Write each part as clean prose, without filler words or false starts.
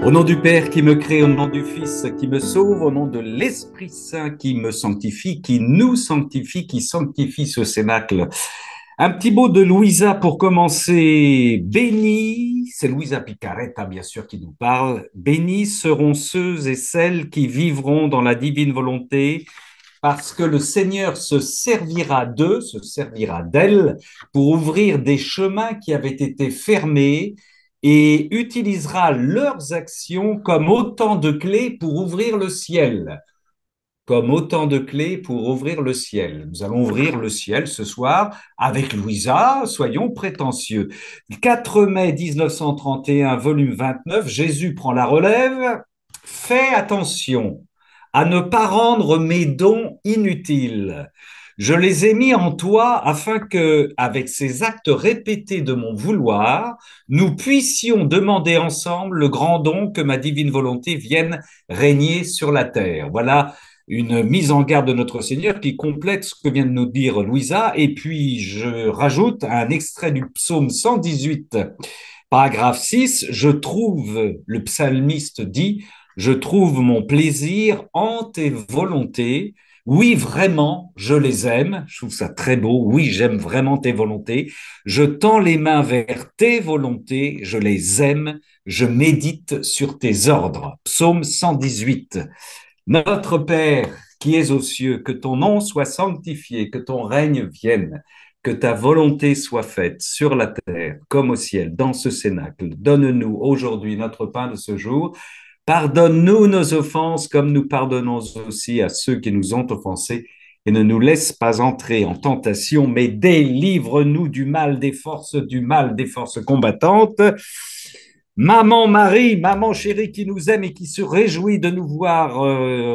Au nom du Père qui me crée, au nom du Fils qui me sauve, au nom de l'Esprit Saint qui me sanctifie, qui nous sanctifie, qui sanctifie ce cénacle. Un petit mot de Louisa pour commencer. Bénis, c'est Louisa Picaretta bien sûr qui nous parle. Bénis seront ceux et celles qui vivront dans la divine volonté, parce que le Seigneur se servira d'eux, se servira d'elles, pour ouvrir des chemins qui avaient été fermés et utilisera leurs actions comme autant de clés pour ouvrir le ciel. Comme autant de clés pour ouvrir le ciel. Nous allons ouvrir le ciel ce soir avec Louisa, soyons prétentieux. 4 mai 1931, volume 29, Jésus prend la relève. Fais attention à ne pas rendre mes dons inutiles. Je les ai mis en toi afin que, avec ces actes répétés de mon vouloir, nous puissions demander ensemble le grand don que ma divine volonté vienne régner sur la terre. Voilà une mise en garde de notre Seigneur qui complète ce que vient de nous dire Louisa. Et puis, je rajoute un extrait du psaume 118, paragraphe 6. Je trouve, le psalmiste dit, je trouve mon plaisir en tes volontés. Oui, vraiment, je les aime. Je trouve ça très beau. Oui, j'aime vraiment tes volontés. Je tends les mains vers tes volontés. Je les aime. Je médite sur tes ordres. Psaume 118. Notre Père qui es aux cieux, que ton nom soit sanctifié, que ton règne vienne, que ta volonté soit faite sur la terre comme au ciel, dans ce cénacle. Donne-nous aujourd'hui notre pain de ce jour. Pardonne-nous nos offenses comme nous pardonnons aussi à ceux qui nous ont offensés. Et ne nous laisse pas entrer en tentation, mais délivre-nous du mal des forces combattantes. Maman Marie, maman chérie qui nous aime et qui se réjouit de nous voir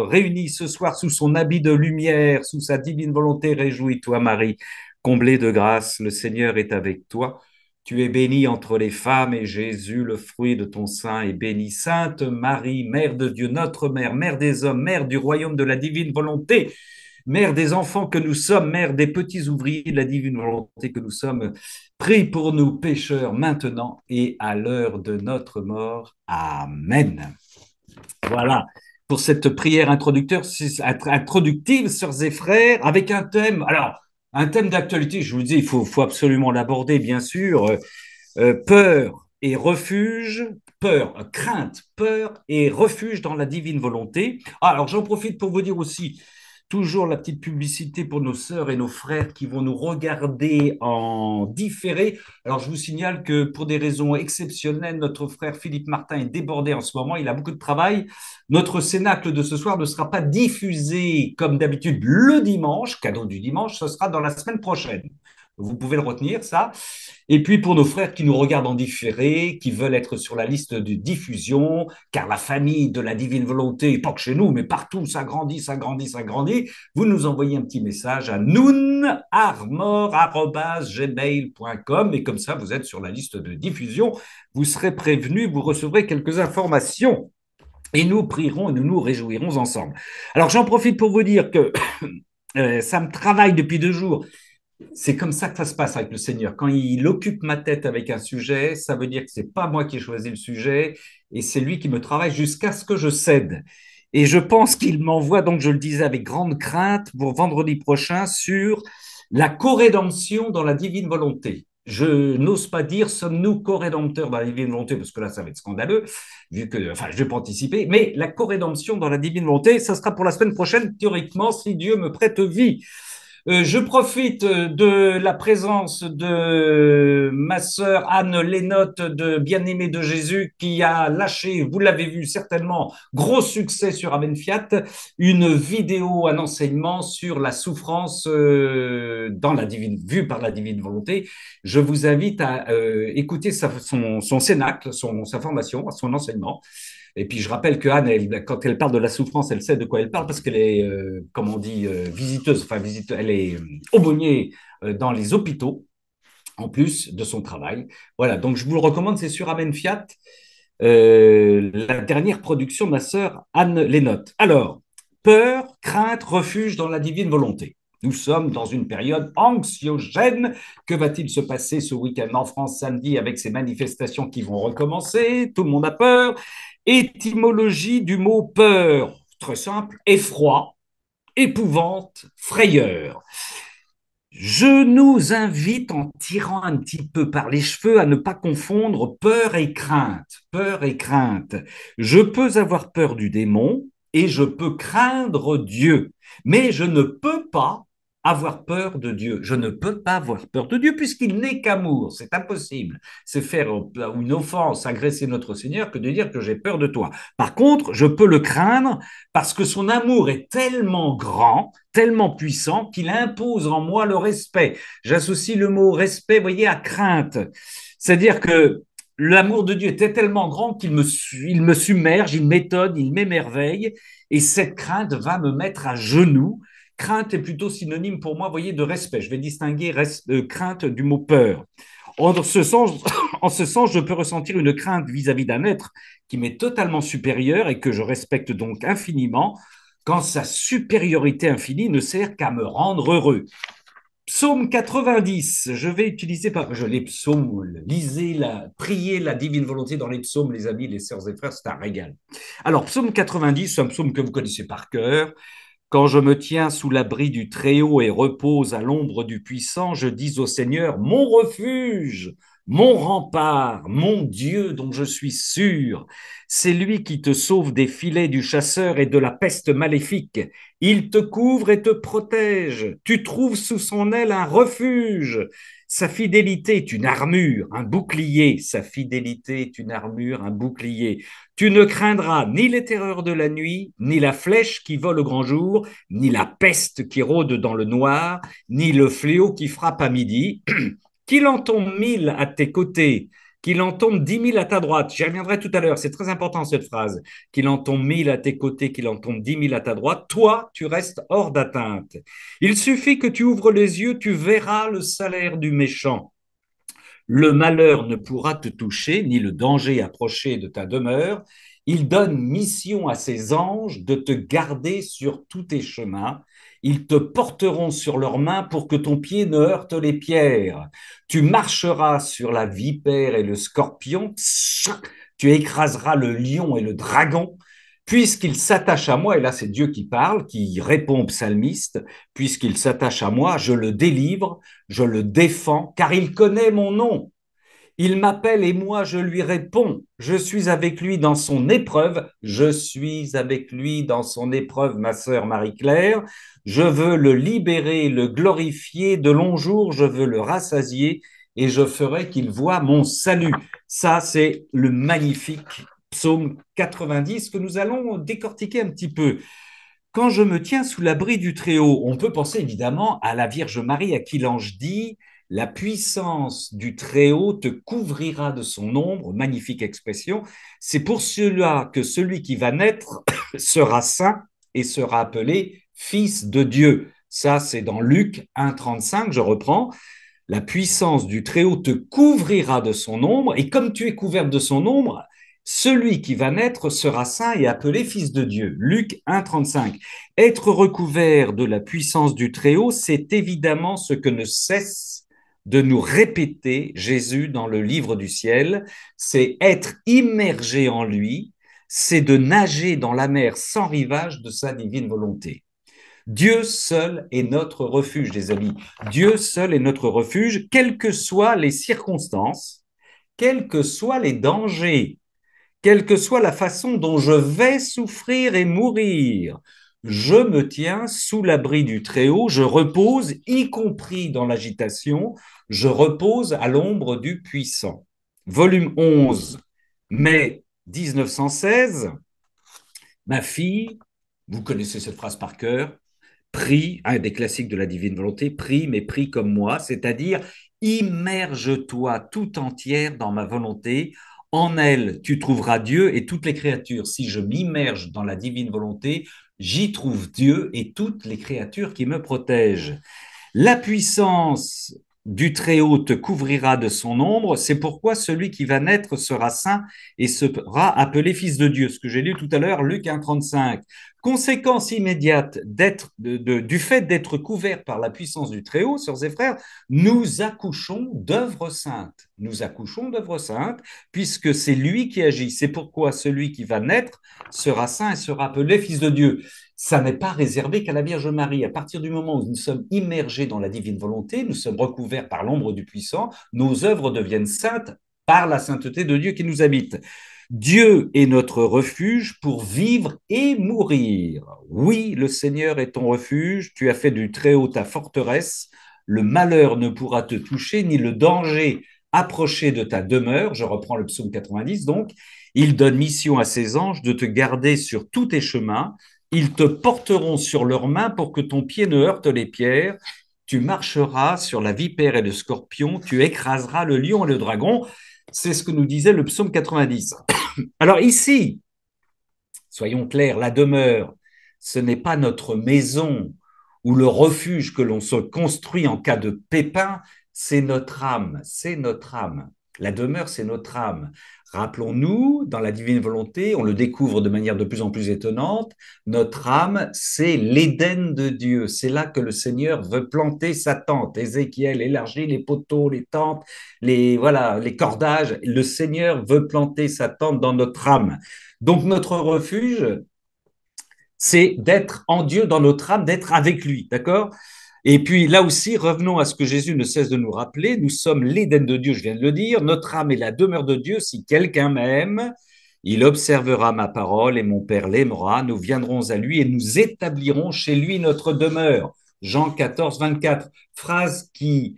réunis ce soir sous son habit de lumière, sous sa divine volonté, réjouis-toi Marie, comblée de grâce, le Seigneur est avec toi. Tu es bénie entre les femmes et Jésus, le fruit de ton sein, est béni. Sainte Marie, Mère de Dieu, notre Mère, Mère des hommes, Mère du royaume de la divine volonté, Mère des enfants que nous sommes, Mère des petits ouvriers de la divine volonté que nous sommes, prie pour nous pécheurs maintenant et à l'heure de notre mort. Amen. Voilà pour cette prière introductive, sœurs et frères, avec un thème. Alors, un thème d'actualité, je vous dis, il faut absolument l'aborder, bien sûr. Peur et refuge, peur, crainte, peur et refuge dans la divine volonté. Alors, j'en profite pour vous dire aussi, toujours la petite publicité pour nos sœurs et nos frères qui vont nous regarder en différé. Alors, je vous signale que pour des raisons exceptionnelles, notre frère Philippe Martin est débordé en ce moment. Il a beaucoup de travail. Notre cénacle de ce soir ne sera pas diffusé comme d'habitude le dimanche, cadeau du dimanche, ce sera dans la semaine prochaine. Vous pouvez le retenir, ça. Et puis pour nos frères qui nous regardent en différé, qui veulent être sur la liste de diffusion, car la famille de la divine volonté, pas que chez nous, mais partout, s'agrandit, s'agrandit, s'agrandit, vous nous envoyez un petit message à noonarmor@gmail.com et comme ça, vous êtes sur la liste de diffusion, vous serez prévenus, vous recevrez quelques informations. Et nous prierons et nous nous réjouirons ensemble. Alors j'en profite pour vous dire que ça me travaille depuis 2 jours. C'est comme ça que ça se passe avec le Seigneur. Quand il occupe ma tête avec un sujet, ça veut dire que c'est pas moi qui ai choisi le sujet et c'est lui qui me travaille jusqu'à ce que je cède. Et je pense qu'il m'envoie, donc je le disais avec grande crainte, pour vendredi prochain sur la co-rédemption dans la divine volonté. Je n'ose pas dire sommes-nous co-rédempteurs dans la divine volonté, parce que là, ça va être scandaleux, vu que, enfin, je ne vais pas anticiper, mais la co-rédemption dans la divine volonté, ça sera pour la semaine prochaine, théoriquement, si Dieu me prête vie. Je profite de la présence de ma sœur Anne Lénotte de Bien-Aimée de Jésus qui a lâché, vous l'avez vu certainement, gros succès sur Amen Fiat, une vidéo, un enseignement sur la souffrance dans la divine, vue par la divine volonté. Je vous invite à écouter son cénacle, sa formation, son enseignement. Et puis, je rappelle que Anne, quand elle parle de la souffrance, elle sait de quoi elle parle parce qu'elle est, comme on dit, visiteuse, enfin, elle est aumônier dans les hôpitaux, en plus de son travail. Voilà, donc je vous le recommande, c'est sur Amen Fiat, la dernière production de ma sœur Anne Lénotte. Alors, peur, crainte, refuge dans la divine volonté. Nous sommes dans une période anxiogène. Que va-t-il se passer ce week-end en France samedi avec ces manifestations qui vont recommencer? Tout le monde a peur. Étymologie du mot peur, très simple, effroi, épouvante, frayeur. Je nous invite, en tirant un petit peu par les cheveux, à ne pas confondre peur et crainte. Peur et crainte. Je peux avoir peur du démon et je peux craindre Dieu, mais je ne peux pas avoir peur de Dieu. Je ne peux pas avoir peur de Dieu puisqu'il n'est qu'amour. C'est impossible. C'est faire une offense, agresser notre Seigneur que de dire que j'ai peur de toi. Par contre, je peux le craindre parce que son amour est tellement grand, tellement puissant, qu'il impose en moi le respect. J'associe le mot respect, vous voyez, à crainte. C'est-à-dire que l'amour de Dieu était tellement grand il me submerge, il m'étonne, il m'émerveille, et cette crainte va me mettre à genoux. Crainte est plutôt synonyme pour moi, vous voyez, de respect. Je vais distinguer crainte du mot peur. En ce sens, en ce sens, je peux ressentir une crainte vis-à-vis d'un être qui m'est totalement supérieur et que je respecte donc infiniment, quand sa supériorité infinie ne sert qu'à me rendre heureux. Psaume 90, je vais utiliser, les psaumes, lisez, priez la divine volonté dans les psaumes, les amis, les sœurs et frères, c'est un régal. Alors, psaume 90, c'est un psaume que vous connaissez par cœur. Quand je me tiens sous l'abri du Très-Haut et repose à l'ombre du Puissant, je dis au Seigneur, mon refuge, mon rempart, mon Dieu dont je suis sûr. C'est lui qui te sauve des filets du chasseur et de la peste maléfique. Il te couvre et te protège. Tu trouves sous son aile un refuge. Sa fidélité est une armure, un bouclier. Sa fidélité est une armure, un bouclier. Tu ne craindras ni les terreurs de la nuit, ni la flèche qui vole au grand jour, ni la peste qui rôde dans le noir, ni le fléau qui frappe à midi. Qu'il en tombe 1000 à tes côtés, qu'il en tombe 10 000 à ta droite. J'y reviendrai tout à l'heure, c'est très important cette phrase. Qu'il en tombe 1000 à tes côtés, qu'il en tombe 10 000 à ta droite, toi, tu restes hors d'atteinte. Il suffit que tu ouvres les yeux, tu verras le salaire du méchant. Le malheur ne pourra te toucher, ni le danger approcher de ta demeure. Il donne mission à ses anges de te garder sur tous tes chemins. Ils te porteront sur leurs mains pour que ton pied ne heurte les pierres. Tu marcheras sur la vipère et le scorpion. Tu écraseras le lion et le dragon. Puisqu'il s'attache à moi, et là c'est Dieu qui parle, qui répond au psalmiste, puisqu'il s'attache à moi, je le délivre, je le défends, car il connaît mon nom. Il m'appelle et moi je lui réponds. Je suis avec lui dans son épreuve. Je suis avec lui dans son épreuve, ma sœur Marie-Claire. Je veux le libérer, le glorifier. De longs jours, je veux le rassasier et je ferai qu'il voie mon salut. Ça, c'est le magnifique psaume 90 que nous allons décortiquer un petit peu. Quand je me tiens sous l'abri du Très-Haut, on peut penser évidemment à la Vierge Marie à qui l'ange dit la puissance du Très-Haut te couvrira de son ombre, magnifique expression. C'est pour cela que celui qui va naître sera saint et sera appelé fils de Dieu. Ça, c'est dans Luc 1,35, je reprends. La puissance du Très-Haut te couvrira de son ombre, et comme tu es couvert de son ombre, celui qui va naître sera saint et appelé fils de Dieu. Luc 1,35. Être recouvert de la puissance du Très-Haut, c'est évidemment ce que ne cesse de nous répéter Jésus dans le livre du ciel. C'est être immergé en lui, c'est de nager dans la mer sans rivage de sa divine volonté. Dieu seul est notre refuge, les amis. Dieu seul est notre refuge, quelles que soient les circonstances, quels que soient les dangers, quelle que soit la façon dont je vais souffrir et mourir. Je me tiens sous l'abri du Très-Haut, je repose, y compris dans l'agitation, je repose à l'ombre du Puissant. Volume 11, mai 1916, ma fille, vous connaissez cette phrase par cœur, prie, un des classiques de la divine volonté, prie, mais prie comme moi, c'est-à-dire immerge-toi tout entière dans ma volonté. En elle, tu trouveras Dieu et toutes les créatures. Si je m'immerge dans la divine volonté, j'y trouve Dieu et toutes les créatures qui me protègent. La puissance du Très-Haut te couvrira de son ombre. C'est pourquoi celui qui va naître sera saint et sera appelé fils de Dieu. Ce que j'ai lu tout à l'heure, Luc 1,35. Conséquence immédiate du fait d'être couvert par la puissance du Très-Haut, sœurs et frères, nous accouchons d'œuvres saintes. Nous accouchons d'œuvres saintes, puisque c'est lui qui agit. C'est pourquoi celui qui va naître sera saint et sera appelé fils de Dieu. Ça n'est pas réservé qu'à la Vierge Marie. À partir du moment où nous sommes immergés dans la divine volonté, nous sommes recouverts par l'ombre du puissant, nos œuvres deviennent saintes par la sainteté de Dieu qui nous habite. Dieu est notre refuge pour vivre et mourir. Oui, le Seigneur est ton refuge, tu as fait du Très-Haut ta forteresse, le malheur ne pourra te toucher, ni le danger approcher de ta demeure. Je reprends le psaume 90, donc. Il donne mission à ses anges de te garder sur tous tes chemins. Ils te porteront sur leurs mains pour que ton pied ne heurte les pierres. Tu marcheras sur la vipère et le scorpion, tu écraseras le lion et le dragon. C'est ce que nous disait le psaume 90. Alors ici, soyons clairs, la demeure, ce n'est pas notre maison ou le refuge que l'on se construit en cas de pépin, c'est notre âme, c'est notre âme. La demeure, c'est notre âme. Rappelons-nous, dans la divine volonté, on le découvre de manière de plus en plus étonnante, notre âme, c'est l'Éden de Dieu. C'est là que le Seigneur veut planter sa tente. Ézéchiel élargit les poteaux, les tentes, les cordages. Le Seigneur veut planter sa tente dans notre âme. Donc notre refuge, c'est d'être en Dieu dans notre âme, d'être avec lui, d'accord? Et puis là aussi, revenons à ce que Jésus ne cesse de nous rappeler, nous sommes l'Éden de Dieu, je viens de le dire, notre âme est la demeure de Dieu, si quelqu'un m'aime, il observera ma parole et mon Père l'aimera, nous viendrons à lui et nous établirons chez lui notre demeure. Jean 14, 24, phrase qui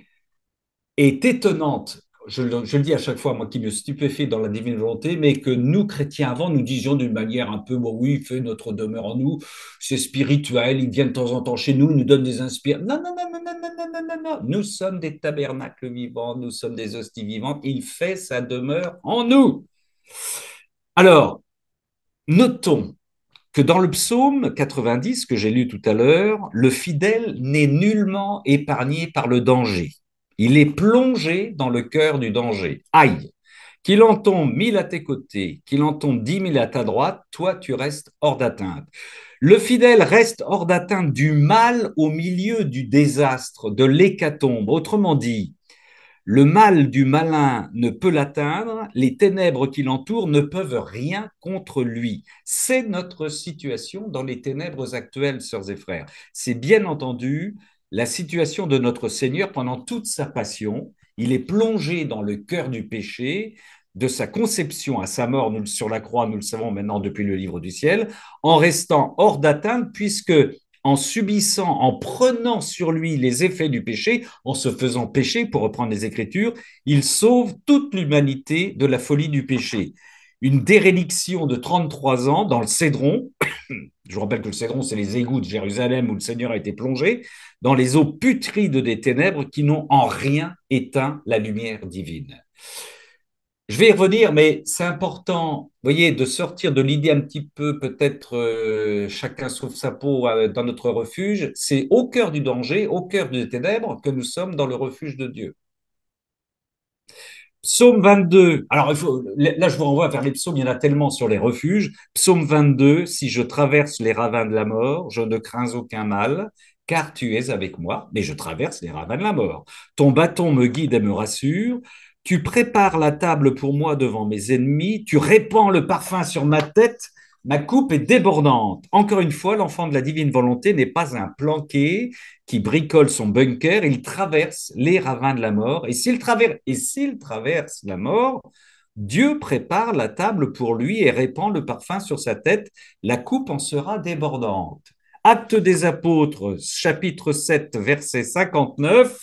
est étonnante. Je le dis à chaque fois, moi qui me stupéfie dans la divine volonté, mais que nous, chrétiens, avant, nous disions d'une manière un peu, bon, oui, il fait notre demeure en nous, c'est spirituel, il vient de temps en temps chez nous, il nous donne des inspirations. Non, non, non, non, non, non, non, non, non, non. Nous sommes des tabernacles vivants, nous sommes des hosties vivantes, il fait sa demeure en nous. Alors, notons que dans le psaume 90 que j'ai lu tout à l'heure, le fidèle n'est nullement épargné par le danger. Il est plongé dans le cœur du danger. Aïe! Qu'il en tombe 1000 à tes côtés, qu'il en tombe 10 000 à ta droite, toi tu restes hors d'atteinte. Le fidèle reste hors d'atteinte du mal au milieu du désastre, de l'hécatombe. Autrement dit, le mal du malin ne peut l'atteindre, les ténèbres qui l'entourent ne peuvent rien contre lui. C'est notre situation dans les ténèbres actuelles, sœurs et frères. C'est bien entendu la situation de notre Seigneur pendant toute sa passion. Il est plongé dans le cœur du péché, de sa conception à sa mort sur la croix, nous le savons maintenant depuis le livre du ciel, en restant hors d'atteinte, puisque en subissant, en prenant sur lui les effets du péché, en se faisant pécher, pour reprendre les Écritures, il sauve toute l'humanité de la folie du péché. Une déréliction de 33 ans dans le Cédron, je vous rappelle que le Cédron, c'est les égouts de Jérusalem où le Seigneur a été plongé, dans les eaux putrides des ténèbres qui n'ont en rien éteint la lumière divine. Je vais y revenir, mais c'est important, vous voyez, de sortir de l'idée un petit peu, peut-être chacun sauve sa peau dans notre refuge. C'est au cœur du danger, au cœur des ténèbres, que nous sommes dans le refuge de Dieu. Psaume 22. Alors, là, je vous renvoie vers les psaumes, il y en a tellement sur les refuges. Psaume 22, si je traverse les ravins de la mort, je ne crains aucun mal, car tu es avec moi, mais je traverse les ravins de la mort. Ton bâton me guide et me rassure. Tu prépares la table pour moi devant mes ennemis. Tu répands le parfum sur ma tête. Ma coupe est débordante. Encore une fois, l'enfant de la divine volonté n'est pas un planqué qui bricole son bunker, il traverse les ravins de la mort. Et s'il traverse la mort, Dieu prépare la table pour lui et répand le parfum sur sa tête. La coupe en sera débordante. Actes des Apôtres, chapitre 7, verset 59.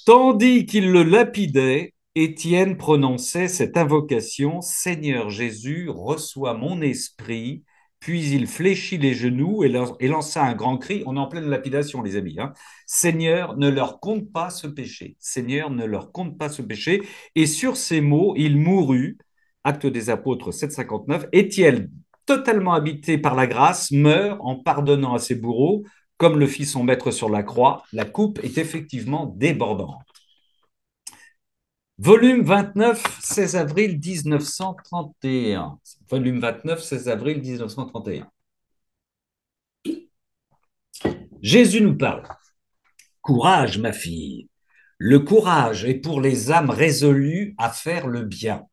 Tandis qu'il le lapidait, Étienne prononçait cette invocation, Seigneur Jésus, reçois mon esprit. Puis il fléchit les genoux et lança un grand cri. On est en pleine lapidation, les amis. Hein. Seigneur, ne leur compte pas ce péché. Seigneur, ne leur compte pas ce péché. Et sur ces mots, il mourut. Acte des Apôtres 7,59. Étienne, totalement habité par la grâce, meurt en pardonnant à ses bourreaux comme le fit son maître sur la croix, la coupe est effectivement débordante. Volume 29, 16 avril 1931. Volume 29, 16 avril 1931. Jésus nous parle. Courage, ma fille. Le courage est pour les âmes résolues à faire le bien.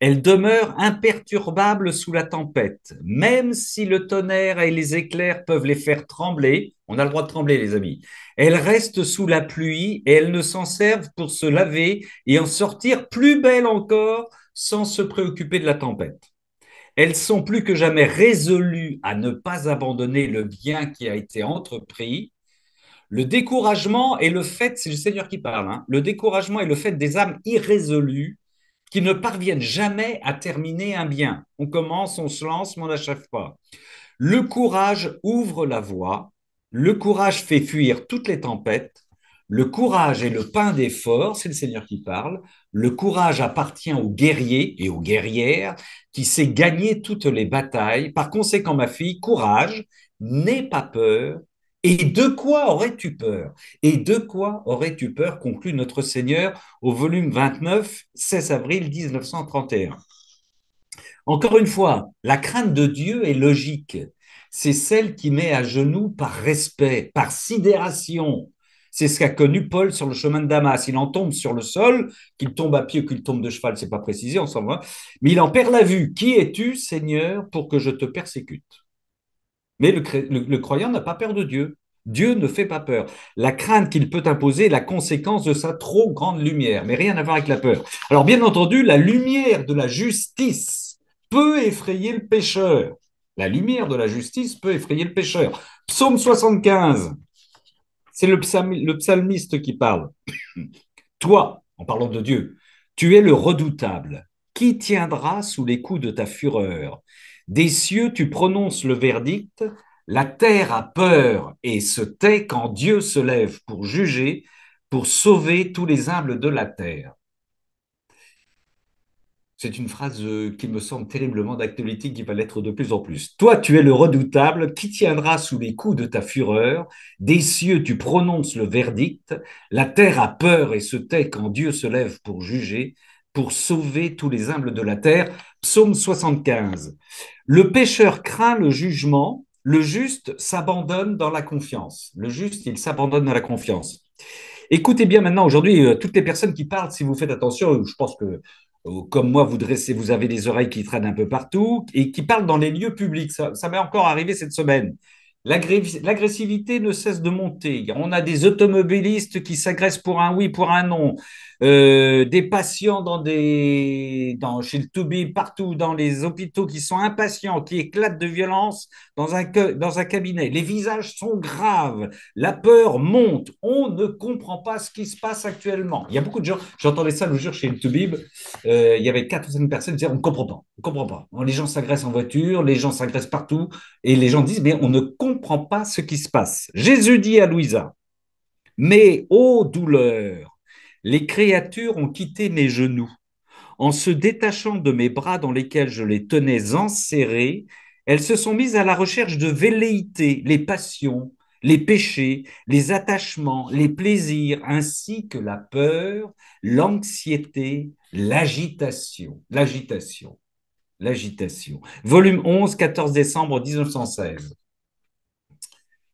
Elle demeure imperturbable sous la tempête, même si le tonnerre et les éclairs peuvent les faire trembler. On a le droit de trembler, les amis. Elle reste sous la pluie et elles ne s'en servent pour se laver et en sortir plus belles encore sans se préoccuper de la tempête. Elles sont plus que jamais résolues à ne pas abandonner le bien qui a été entrepris. Le découragement est le fait, c'est le Seigneur qui parle, hein, le découragement est le fait des âmes irrésolues qui ne parviennent jamais à terminer un bien. On commence, on se lance, mais on n'achève pas. Le courage ouvre la voie, le courage fait fuir toutes les tempêtes, le courage est le pain des forts, c'est le Seigneur qui parle, le courage appartient aux guerriers et aux guerrières qui sait gagner toutes les batailles. Par conséquent, ma fille, courage, n'aie pas peur. Et de quoi aurais-tu peur? Et de quoi aurais-tu peur, conclut notre Seigneur au volume 29, 16 avril 1931. Encore une fois, la crainte de Dieu est logique. C'est celle qui met à genoux par respect, par sidération. C'est ce qu'a connu Paul sur le chemin de Damas. Il en tombe sur le sol, qu'il tombe à pied ou qu'il tombe de cheval, c'est pas précisé, on s'en va. Mais il en perd la vue. Qui es-tu, Seigneur, pour que je te persécute? Mais le croyant n'a pas peur de Dieu. Dieu ne fait pas peur. La crainte qu'il peut imposer est la conséquence de sa trop grande lumière, mais rien à voir avec la peur. Alors bien entendu, la lumière de la justice peut effrayer le pécheur. La lumière de la justice peut effrayer le pécheur. Psaume 75, c'est le psalmiste qui parle. Toi, en parlant de Dieu, tu es le redoutable. Qui tiendra sous les coups de ta fureur? Des cieux, tu prononces le verdict. La terre a peur et se tait quand Dieu se lève pour juger, pour sauver tous les humbles de la terre. C'est une phrase qui me semble terriblement d'actualité, qui va l'être de plus en plus. Toi, tu es le redoutable, qui tiendra sous les coups de ta fureur? Des cieux, tu prononces le verdict. La terre a peur et se tait quand Dieu se lève pour juger, pour sauver tous les humbles de la terre. Psaume 75. Le pécheur craint le jugement, le juste s'abandonne dans la confiance. Le juste, il s'abandonne dans la confiance. Écoutez bien maintenant, aujourd'hui, toutes les personnes qui parlent, si vous faites attention, je pense que comme moi, vous dressez, vous avez des oreilles qui traînent un peu partout et qui parlent dans les lieux publics. Ça m'est encore arrivé cette semaine. L'agressivité ne cesse de monter. On a des automobilistes qui s'agressent pour un oui, pour un non. Des patients chez le Toubib, partout dans les hôpitaux qui sont impatients, qui éclatent de violence dans un cabinet. Les visages sont graves. La peur monte. On ne comprend pas ce qui se passe actuellement. Il y a beaucoup de gens, j'entendais ça le jour chez le Toubib, il y avait 4 ou 5 personnes qui disaient on ne comprend pas, on ne comprend pas. Les gens s'agressent en voiture, les gens s'agressent partout, et les gens disent mais on ne comprend pas ce qui se passe. Jésus dit à Louisa, mais ô douleur, les créatures ont quitté mes genoux. En se détachant de mes bras dans lesquels je les tenais enserrés, elles se sont mises à la recherche de velléités, les passions, les péchés, les attachements, les plaisirs, ainsi que la peur, l'anxiété, l'agitation. L'agitation. L'agitation. Volume 11, 14 décembre 1916.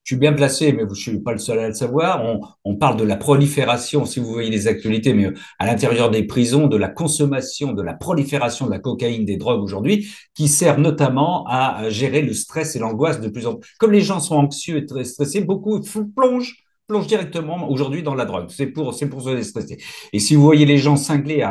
Je suis bien placé, mais je ne suis pas le seul à le savoir. On parle de la prolifération, si vous voyez les actualités, mais à l'intérieur des prisons, de la consommation, de la prolifération de la cocaïne, des drogues aujourd'hui, qui servent notamment à gérer le stress et l'angoisse de plus en plus. Comme les gens sont anxieux et très stressés, beaucoup plongent directement aujourd'hui dans la drogue. C'est pour se déstresser. Et si vous voyez les gens cinglés,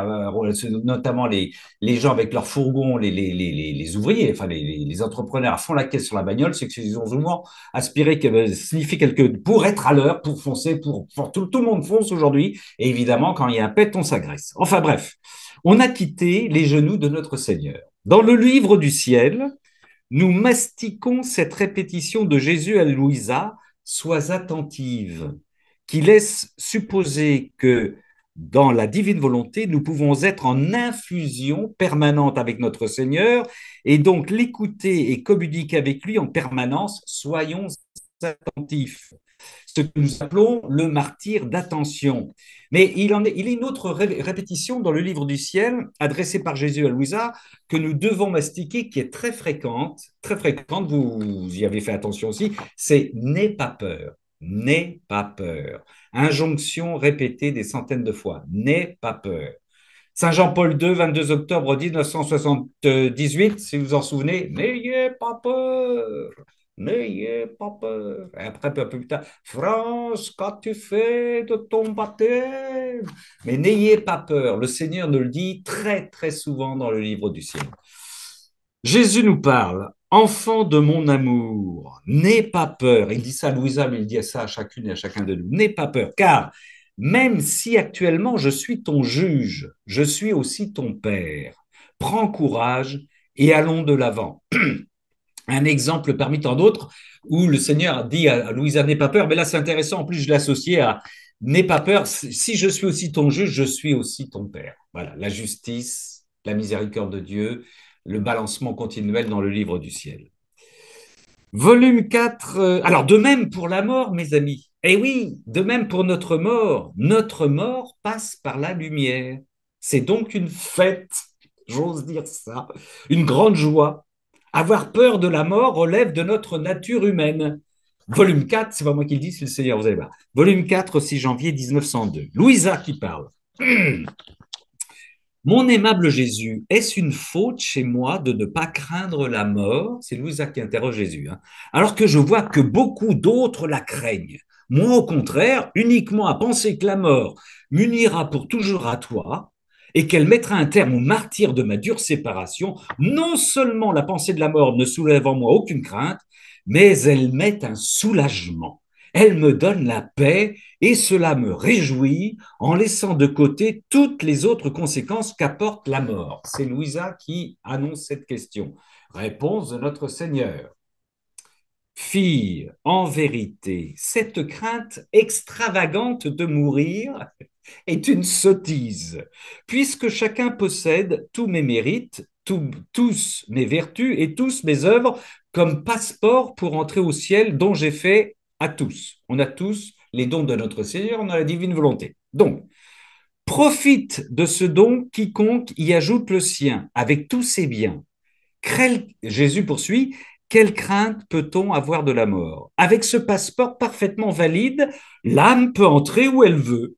notamment les gens avec leurs fourgons, les ouvriers, enfin les entrepreneurs font la caisse sur la bagnole, c'est qu'ils ont souvent aspirer, sniffer pour être à l'heure, pour foncer, tout le monde fonce aujourd'hui. Et évidemment, quand il y a un pet, on s'agresse. Enfin bref, on a quitté les genoux de notre Seigneur. Dans le livre du ciel, nous mastiquons cette répétition de Jésus à Louisa, sois attentive, qui laisse supposer que dans la divine volonté, nous pouvons être en infusion permanente avec notre Seigneur et donc l'écouter et communiquer avec lui en permanence. Soyons attentif, ce que nous appelons le martyr d'attention. Mais il y a une autre répétition dans le livre du ciel, adressée par Jésus à Louisa, que nous devons mastiquer, qui est très fréquente, vous y avez fait attention aussi, c'est n'aie pas peur, n'aie pas peur. Injonction répétée des centaines de fois, n'aie pas peur. Saint Jean-Paul II, 22 octobre 1978, si vous vous en souvenez, n'ayez pas peur, n'ayez pas peur. Et après, un peu plus tard, France, qu'as-tu fait de ton baptême? Mais n'ayez pas peur, le Seigneur nous le dit très, très souvent dans le livre du ciel. Jésus nous parle, enfant de mon amour, n'aie pas peur. Il dit ça à Louisa, mais il dit ça à chacune et à chacun de nous. N'aie pas peur, car même si actuellement je suis ton juge, je suis aussi ton père. Prends courage et allons de l'avant. Un exemple parmi tant d'autres où le Seigneur dit à Louisa, n'aie pas peur, mais là c'est intéressant, en plus je l'associais à n'aie pas peur, si je suis aussi ton juge, je suis aussi ton père. Voilà, la justice, la miséricorde de Dieu, le balancement continuel dans le livre du ciel. Volume 4. Alors de même pour la mort, mes amis. Eh oui, de même pour notre mort. Notre mort passe par la lumière. C'est donc une fête, j'ose dire ça, une grande joie. Avoir peur de la mort relève de notre nature humaine. Volume 4, c'est pas moi qui le dis, c'est le Seigneur, vous allez voir. Volume 4, 6 janvier 1902. Louisa qui parle. Mon aimable Jésus, est-ce une faute chez moi de ne pas craindre la mort? C'est Louisa qui interroge Jésus. Hein. Alors que je vois que beaucoup d'autres la craignent. Moi, au contraire, uniquement à penser que la mort m'unira pour toujours à toi et qu'elle mettra un terme au martyre de ma dure séparation, non seulement la pensée de la mort ne soulève en moi aucune crainte, mais elle met un soulagement. Elle me donne la paix et cela me réjouit en laissant de côté toutes les autres conséquences qu'apporte la mort. C'est Louisa qui annonce cette question. Réponse de notre Seigneur. Fille, en vérité, cette crainte extravagante de mourir est une sottise, puisque chacun possède tous mes mérites, tous mes vertus et tous mes œuvres comme passeport pour entrer au ciel dont j'ai fait à tous. On a tous les dons de notre Seigneur, on a la divine volonté. Donc, profite de ce don quiconque y ajoute le sien, avec tous ses biens. Jésus poursuit, quelle crainte peut-on avoir de la mort? Avec ce passeport parfaitement valide, l'âme peut entrer où elle veut.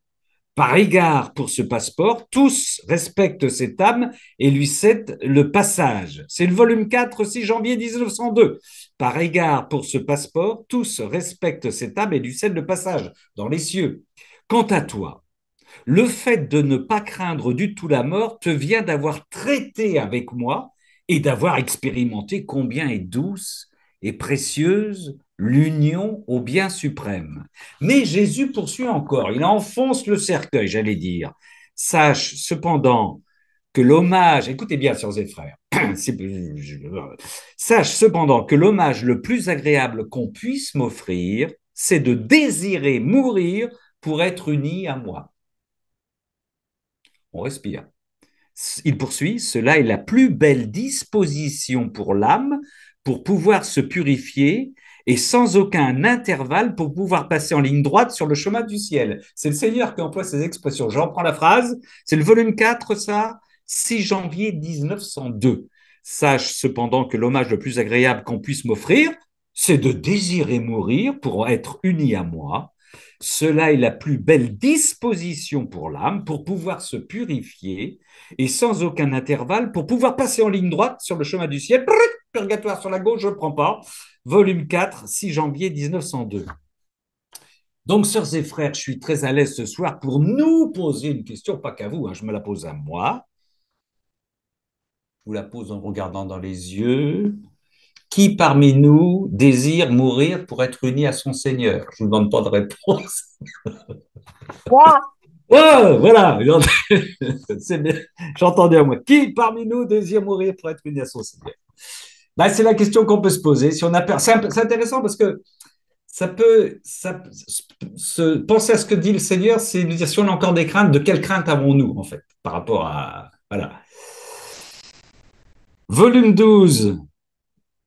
Par égard pour ce passeport, tous respectent cette âme et lui cèdent le passage. C'est le volume 4, 6 janvier 1902. Par égard pour ce passeport, tous respectent cette âme et lui cèdent le passage dans les cieux. Quant à toi, le fait de ne pas craindre du tout la mort te vient d'avoir traité avec moi et d'avoir expérimenté combien est douce et précieuse l'union au bien suprême. Mais Jésus poursuit encore, il enfonce le cercueil, j'allais dire. Sache cependant que l'hommage, écoutez bien, sœurs et frères, sache cependant que l'hommage le plus agréable qu'on puisse m'offrir, c'est de désirer mourir pour être uni à moi. On respire. Il poursuit, cela est la plus belle disposition pour l'âme pour pouvoir se purifier et sans aucun intervalle pour pouvoir passer en ligne droite sur le chemin du ciel. C'est le Seigneur qui emploie ces expressions. J'en prends la phrase, c'est le volume 4, ça, 6 janvier 1902. Sache cependant que l'hommage le plus agréable qu'on puisse m'offrir, c'est de désirer mourir pour être uni à moi. Cela est la plus belle disposition pour l'âme pour pouvoir se purifier et sans aucun intervalle pour pouvoir passer en ligne droite sur le chemin du ciel. Purgatoire sur la gauche, je ne prends pas. Volume 4, 6 janvier 1902. Donc, sœurs et frères, je suis très à l'aise ce soir pour nous poser une question, pas qu'à vous, hein, je me la pose à moi. Je vous la pose en regardant dans les yeux. Qui parmi nous désire mourir pour être uni à son Seigneur? Je ne vous demande pas de réponse. Moi, Oh, voilà, c'est bien. J'entendais à moi. Qui parmi nous désire mourir pour être uni à son Seigneur? Ben, c'est la question qu'on peut se poser. Si on a peur, c'est intéressant parce que penser à ce que dit le Seigneur, c'est nous dire si on a encore des craintes, de quelles craintes avons-nous en fait par rapport à voilà. Volume 12,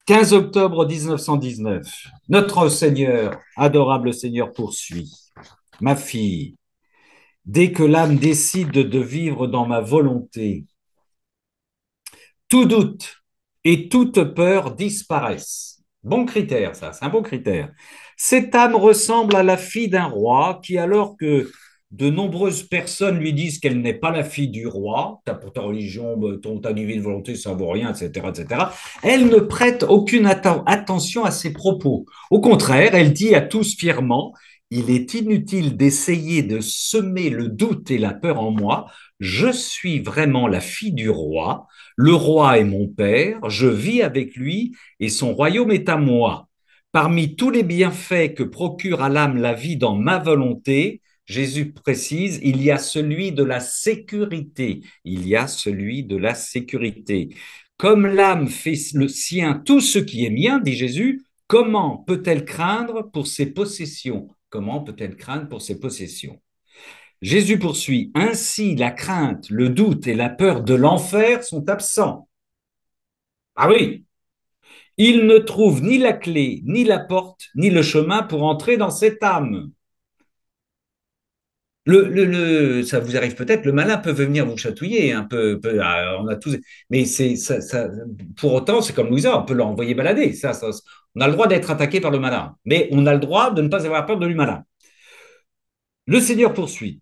15 octobre 1919, notre Seigneur, adorable Seigneur, poursuit. Ma fille, dès que l'âme décide de vivre dans ma volonté, tout doute et toute peur disparaissent. Bon critère, ça, c'est un bon critère. Cette âme ressemble à la fille d'un roi qui, alors que de nombreuses personnes lui disent qu'elle n'est pas la fille du roi, pour ta religion, ta divine volonté, ça vaut rien, etc., etc., elle ne prête aucune attention à ses propos. Au contraire, elle dit à tous fièrement, il est inutile d'essayer de semer le doute et la peur en moi, je suis vraiment la fille du roi, le roi est mon père, je vis avec lui et son royaume est à moi. Parmi tous les bienfaits que procure à l'âme la vie dans ma volonté, Jésus précise, il y a celui de la sécurité. Il y a celui de la sécurité. Comme l'âme fait le sien tout ce qui est mien, dit Jésus, comment peut-elle craindre pour ses possessions? Comment peut-elle craindre pour ses possessions? Jésus poursuit, ainsi la crainte, le doute et la peur de l'enfer sont absents. Ah oui, il ne trouve ni la clé, ni la porte, ni le chemin pour entrer dans cette âme. Ça vous arrive peut-être, le malin peut venir vous chatouiller, un on a tous, mais pour autant, c'est comme Louisa, on peut l'envoyer balader. On a le droit d'être attaqué par le malin, mais on a le droit de ne pas avoir peur de lui malin. Le Seigneur poursuit.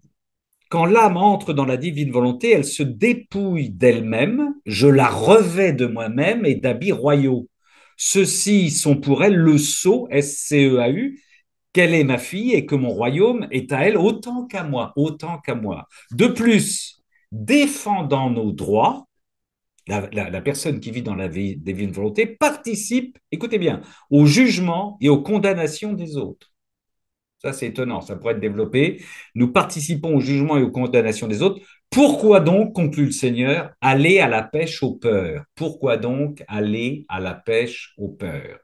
Quand l'âme entre dans la divine volonté, elle se dépouille d'elle-même, je la revais de moi-même et d'habits royaux. Ceux-ci sont pour elle le sceau, SCEAU, qu'elle est ma fille et que mon royaume est à elle autant qu'à moi, autant qu'à moi. De plus, défendant nos droits, la personne qui vit dans la divine volonté participe, écoutez bien, au jugement et aux condamnations des autres. Ça, c'est étonnant, ça pourrait être développé. Nous participons au jugement et aux condamnations des autres. Pourquoi donc, conclut le Seigneur, aller à la pêche aux peurs? Pourquoi donc aller à la pêche aux peurs?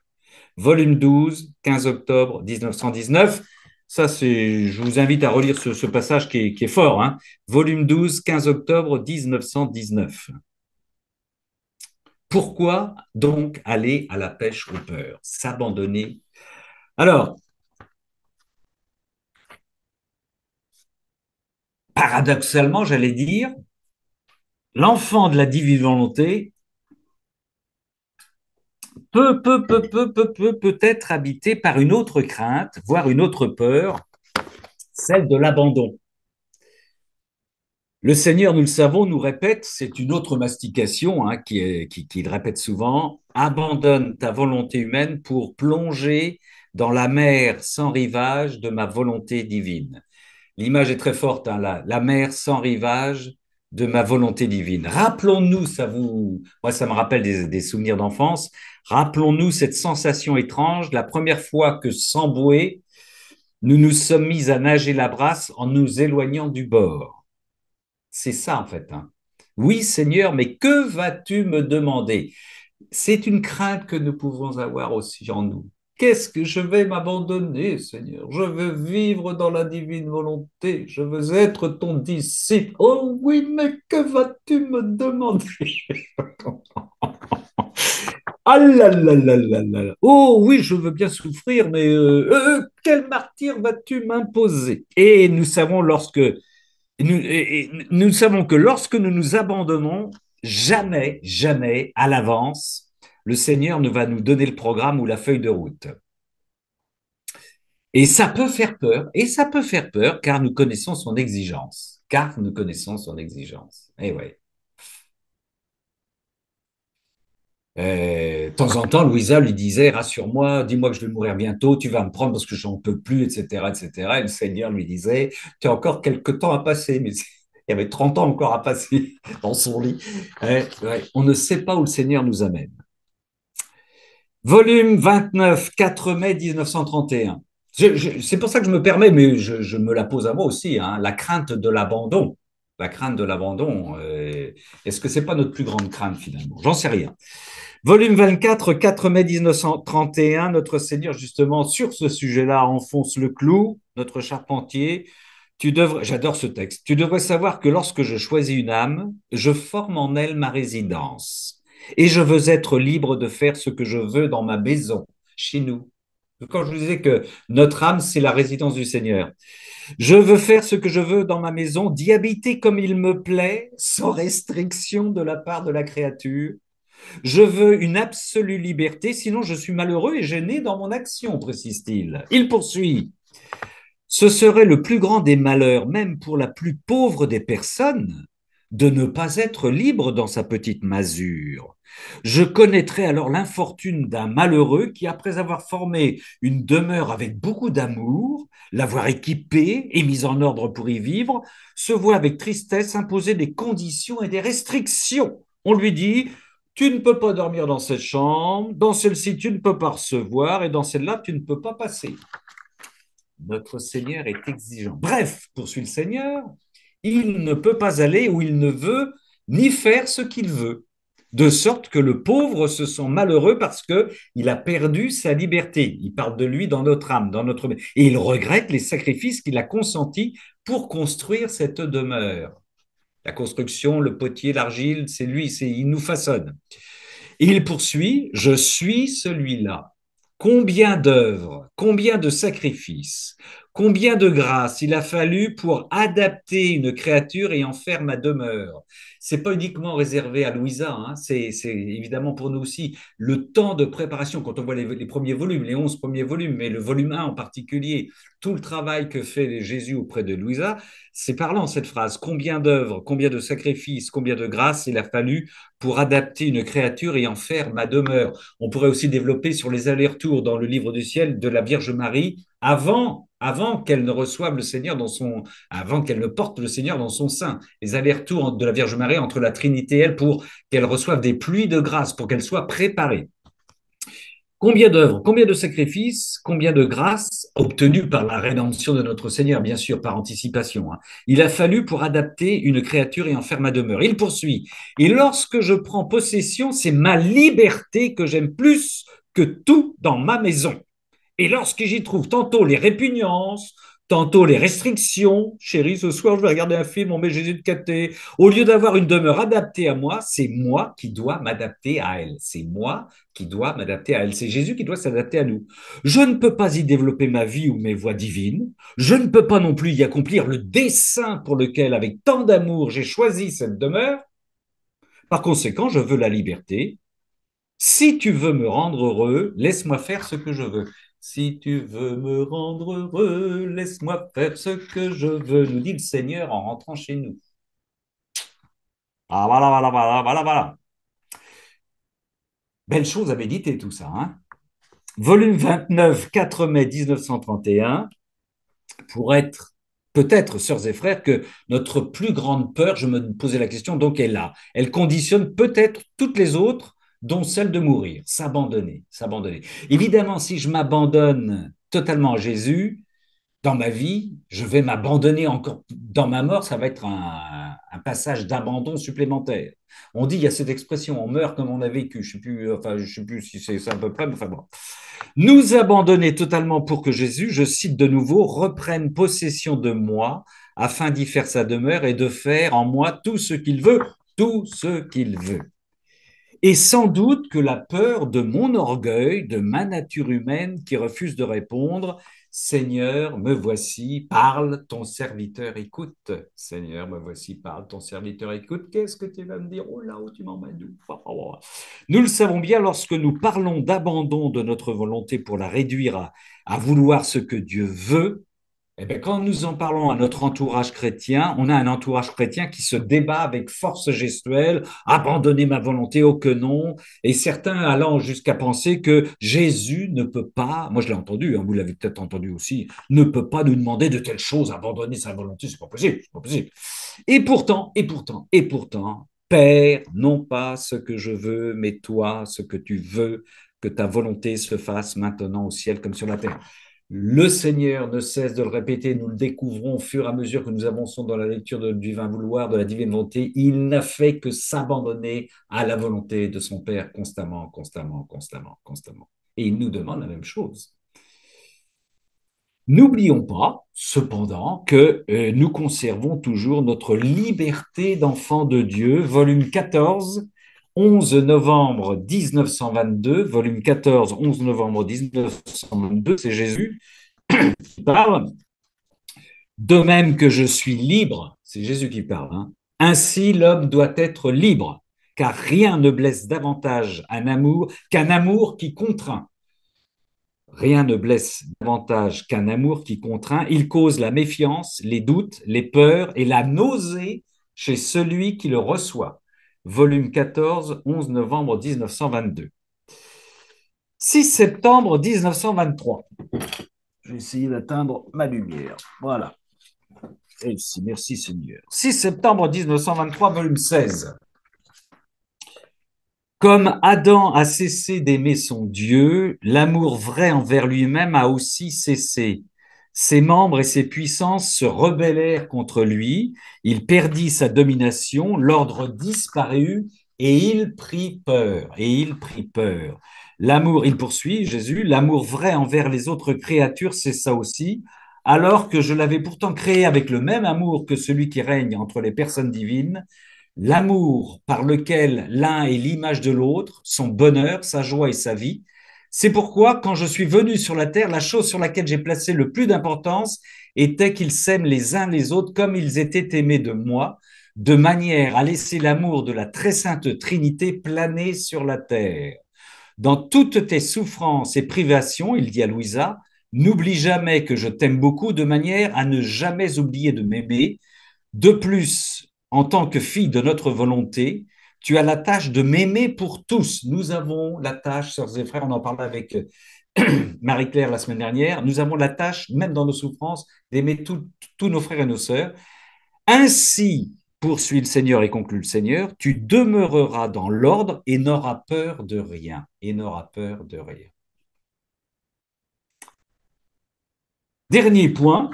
Volume 12, 15 octobre 1919. Ça, je vous invite à relire ce passage qui est fort. Hein. Volume 12, 15 octobre 1919. Pourquoi donc aller à la pêche aux peurs? S'abandonner. Alors, paradoxalement, j'allais dire, l'enfant de la divine volonté peut être habité par une autre crainte, voire une autre peur, celle de l'abandon. Le Seigneur, nous le savons, nous répète, c'est une autre mastication hein, qu'il répète souvent, abandonne ta volonté humaine pour plonger dans la mer sans rivage de ma volonté divine. L'image est très forte, hein, la mer sans rivage de ma volonté divine. Rappelons-nous, moi ça me rappelle des souvenirs d'enfance, rappelons-nous cette sensation étrange, la première fois que sans bouée, nous nous sommes mis à nager la brasse en nous éloignant du bord. C'est ça en fait. Hein. Oui Seigneur, mais que vas-tu me demander? C'est une crainte que nous pouvons avoir aussi en nous. Qu'est-ce que je vais m'abandonner, Seigneur? Je veux vivre dans la divine volonté. Je veux être ton disciple. Oh oui, mais que vas-tu me demander? Ah là là là là là. Oh oui, je veux bien souffrir, mais quel martyr vas-tu m'imposer? Et nous savons nous savons que lorsque nous nous abandonnons, jamais, jamais à l'avance, le Seigneur ne va nous donner le programme ou la feuille de route. Et ça peut faire peur, car nous connaissons son exigence. Car nous connaissons son exigence. Eh ouais. De temps en temps, Louisa lui disait, rassure-moi, dis-moi que je vais mourir bientôt, tu vas me prendre parce que j'en peux plus, etc., etc. Et le Seigneur lui disait, tu as encore quelques temps à passer, mais il y avait 30 ans encore à passer dans son lit. Ouais. On ne sait pas où le Seigneur nous amène. Volume 29, 4 mai 1931. C'est pour ça que je me permets, mais je me la pose à moi aussi, hein, la crainte de l'abandon. La crainte de l'abandon, est-ce que c'est pas notre plus grande crainte finalement? J'en sais rien. Volume 24, 4 mai 1931, notre Seigneur, justement, sur ce sujet-là, enfonce le clou, notre charpentier. J'adore ce texte. Tu devrais savoir que lorsque je choisis une âme, je forme en elle ma résidence. Et je veux être libre de faire ce que je veux dans ma maison, chez nous. Quand je vous disais que notre âme, c'est la résidence du Seigneur. Je veux faire ce que je veux dans ma maison, d'y habiter comme il me plaît, sans restriction de la part de la créature. Je veux une absolue liberté, sinon je suis malheureux et gêné dans mon action, précise-t-il. Il poursuit. Ce serait le plus grand des malheurs, même pour la plus pauvre des personnes, de ne pas être libre dans sa petite masure. Je connaîtrais alors l'infortune d'un malheureux qui, après avoir formé une demeure avec beaucoup d'amour, l'avoir équipée et mise en ordre pour y vivre, se voit avec tristesse imposer des conditions et des restrictions. On lui dit, tu ne peux pas dormir dans cette chambre, dans celle-ci tu ne peux pas recevoir et dans celle-là tu ne peux pas passer. Notre Seigneur est exigeant. Bref, poursuit le Seigneur, il ne peut pas aller où il ne veut, ni faire ce qu'il veut. De sorte que le pauvre se sent malheureux parce qu'il a perdu sa liberté. Il parle de lui dans notre âme, dans notre... Et il regrette les sacrifices qu'il a consentis pour construire cette demeure. La construction, le potier, l'argile, c'est lui, il nous façonne. Et il poursuit, je suis celui-là. Combien d'œuvres, combien de sacrifices, combien de grâces il a fallu pour adapter une créature et en faire ma demeure. C'est pas uniquement réservé à Louisa, hein, c'est évidemment pour nous aussi. Le temps de préparation, quand on voit les premiers volumes, les 11 premiers volumes, mais le volume 1 en particulier, tout le travail que fait Jésus auprès de Louisa, c'est parlant cette phrase. Combien d'œuvres, combien de sacrifices, combien de grâces il a fallu pour adapter une créature et en faire ma demeure. On pourrait aussi développer sur les allers-retours dans le livre du ciel de la Vierge Marie avant qu'elle ne reçoive le Seigneur avant qu'elle ne porte le Seigneur dans son sein. Les allers-retours de la Vierge Marie entre la Trinité et elle pour qu'elle reçoive des pluies de grâce, pour qu'elle soit préparée. Combien d'œuvres, combien de sacrifices, combien de grâces obtenues par la rédemption de notre Seigneur, bien sûr, par anticipation, hein. Il a fallu pour adapter une créature et en faire ma demeure. Il poursuit. Et lorsque je prends possession, c'est ma liberté que j'aime plus que tout dans ma maison. Et lorsque j'y trouve tantôt les répugnances, tantôt les restrictions, chérie, ce soir je vais regarder un film, on met Jésus de caté. Au lieu d'avoir une demeure adaptée à moi, c'est moi qui dois m'adapter à elle. C'est moi qui dois m'adapter à elle. C'est Jésus qui doit s'adapter à nous. Je ne peux pas y développer ma vie ou mes voies divines. Je ne peux pas non plus y accomplir le dessein pour lequel, avec tant d'amour, j'ai choisi cette demeure. Par conséquent, je veux la liberté. Si tu veux me rendre heureux, laisse-moi faire ce que je veux. Si tu veux me rendre heureux, laisse-moi faire ce que je veux, nous dit le Seigneur en rentrant chez nous. Ah, voilà, voilà, voilà, voilà, voilà. Belle chose à méditer tout ça, hein. Volume 29, 4 mai 1931, pour être peut-être, sœurs et frères, que notre plus grande peur, je me posais la question, donc est là. Elle conditionne peut-être toutes les autres, dont celle de mourir, s'abandonner, s'abandonner. Évidemment, si je m'abandonne totalement à Jésus, dans ma vie, je vais m'abandonner encore dans ma mort, ça va être un passage d'abandon supplémentaire. On dit, il y a cette expression, on meurt comme on a vécu. Je sais plus si c'est ça à peu près, mais enfin bon. Nous abandonner totalement pour que Jésus, je cite de nouveau, reprenne possession de moi afin d'y faire sa demeure et de faire en moi tout ce qu'il veut, tout ce qu'il veut. Et sans doute que la peur de mon orgueil, de ma nature humaine qui refuse de répondre, Seigneur, me voici, parle, ton serviteur écoute. Seigneur, me voici, parle, ton serviteur écoute. Qu'est-ce que tu vas me dire? Oh là, oh, tu m'emmènes où? Nous le savons bien, lorsque nous parlons d'abandon de notre volonté pour la réduire à vouloir ce que Dieu veut, eh bien, quand nous en parlons à notre entourage chrétien, on a un entourage chrétien qui se débat avec force gestuelle, abandonner ma volonté, oh que non, et certains allant jusqu'à penser que Jésus ne peut pas, moi je l'ai entendu, hein, vous l'avez peut-être entendu aussi, ne peut pas nous demander de telles choses, abandonner sa volonté, c'est pas possible, c'est pas possible. Et pourtant, Père, non pas ce que je veux, mais toi, ce que tu veux, que ta volonté se fasse maintenant au ciel comme sur la terre. Le Seigneur ne cesse de le répéter, nous le découvrons au fur et à mesure que nous avançons dans la lecture du divin vouloir, de la divine volonté. Il n'a fait que s'abandonner à la volonté de son Père constamment, constamment, constamment, constamment. Et il nous demande la même chose. N'oublions pas, cependant, que nous conservons toujours notre liberté d'enfant de Dieu, volume 14, 11 novembre 1922, volume 14, 11 novembre 1922, c'est Jésus qui parle. De même que je suis libre, c'est Jésus qui parle, hein, ainsi l'homme doit être libre, car rien ne blesse davantage un amour qu'un amour qui contraint. Rien ne blesse davantage qu'un amour qui contraint. Il cause la méfiance, les doutes, les peurs et la nausée chez celui qui le reçoit. Volume 14, 11 novembre 1922. 6 septembre 1923. Je vais essayer d'atteindre ma lumière. Voilà. Réussi, merci Seigneur. 6 septembre 1923, volume 16. Comme Adam a cessé d'aimer son Dieu, l'amour vrai envers lui-même a aussi cessé. Ses membres et ses puissances se rebellèrent contre lui, il perdit sa domination, l'ordre disparut et il prit peur. Et il prit peur. L'amour, il poursuit, Jésus, l'amour vrai envers les autres créatures cessa aussi, alors que je l'avais pourtant créé avec le même amour que celui qui règne entre les personnes divines. L'amour par lequel l'un est l'image de l'autre, son bonheur, sa joie et sa vie. C'est pourquoi, quand je suis venu sur la terre, la chose sur laquelle j'ai placé le plus d'importance était qu'ils s'aiment les uns les autres comme ils étaient aimés de moi, de manière à laisser l'amour de la très sainte Trinité planer sur la terre. Dans toutes tes souffrances et privations, il dit à Louisa, n'oublie jamais que je t'aime beaucoup de manière à ne jamais oublier de m'aimer. De plus, en tant que fille de notre volonté, tu as la tâche de m'aimer pour tous. Nous avons la tâche, sœurs et frères, on en parlait avec Marie-Claire la semaine dernière, nous avons la tâche, même dans nos souffrances, d'aimer tous nos frères et nos sœurs. Ainsi, poursuit le Seigneur et conclut le Seigneur, tu demeureras dans l'ordre et n'auras peur de rien. Et n'auras peur de rien. Dernier point,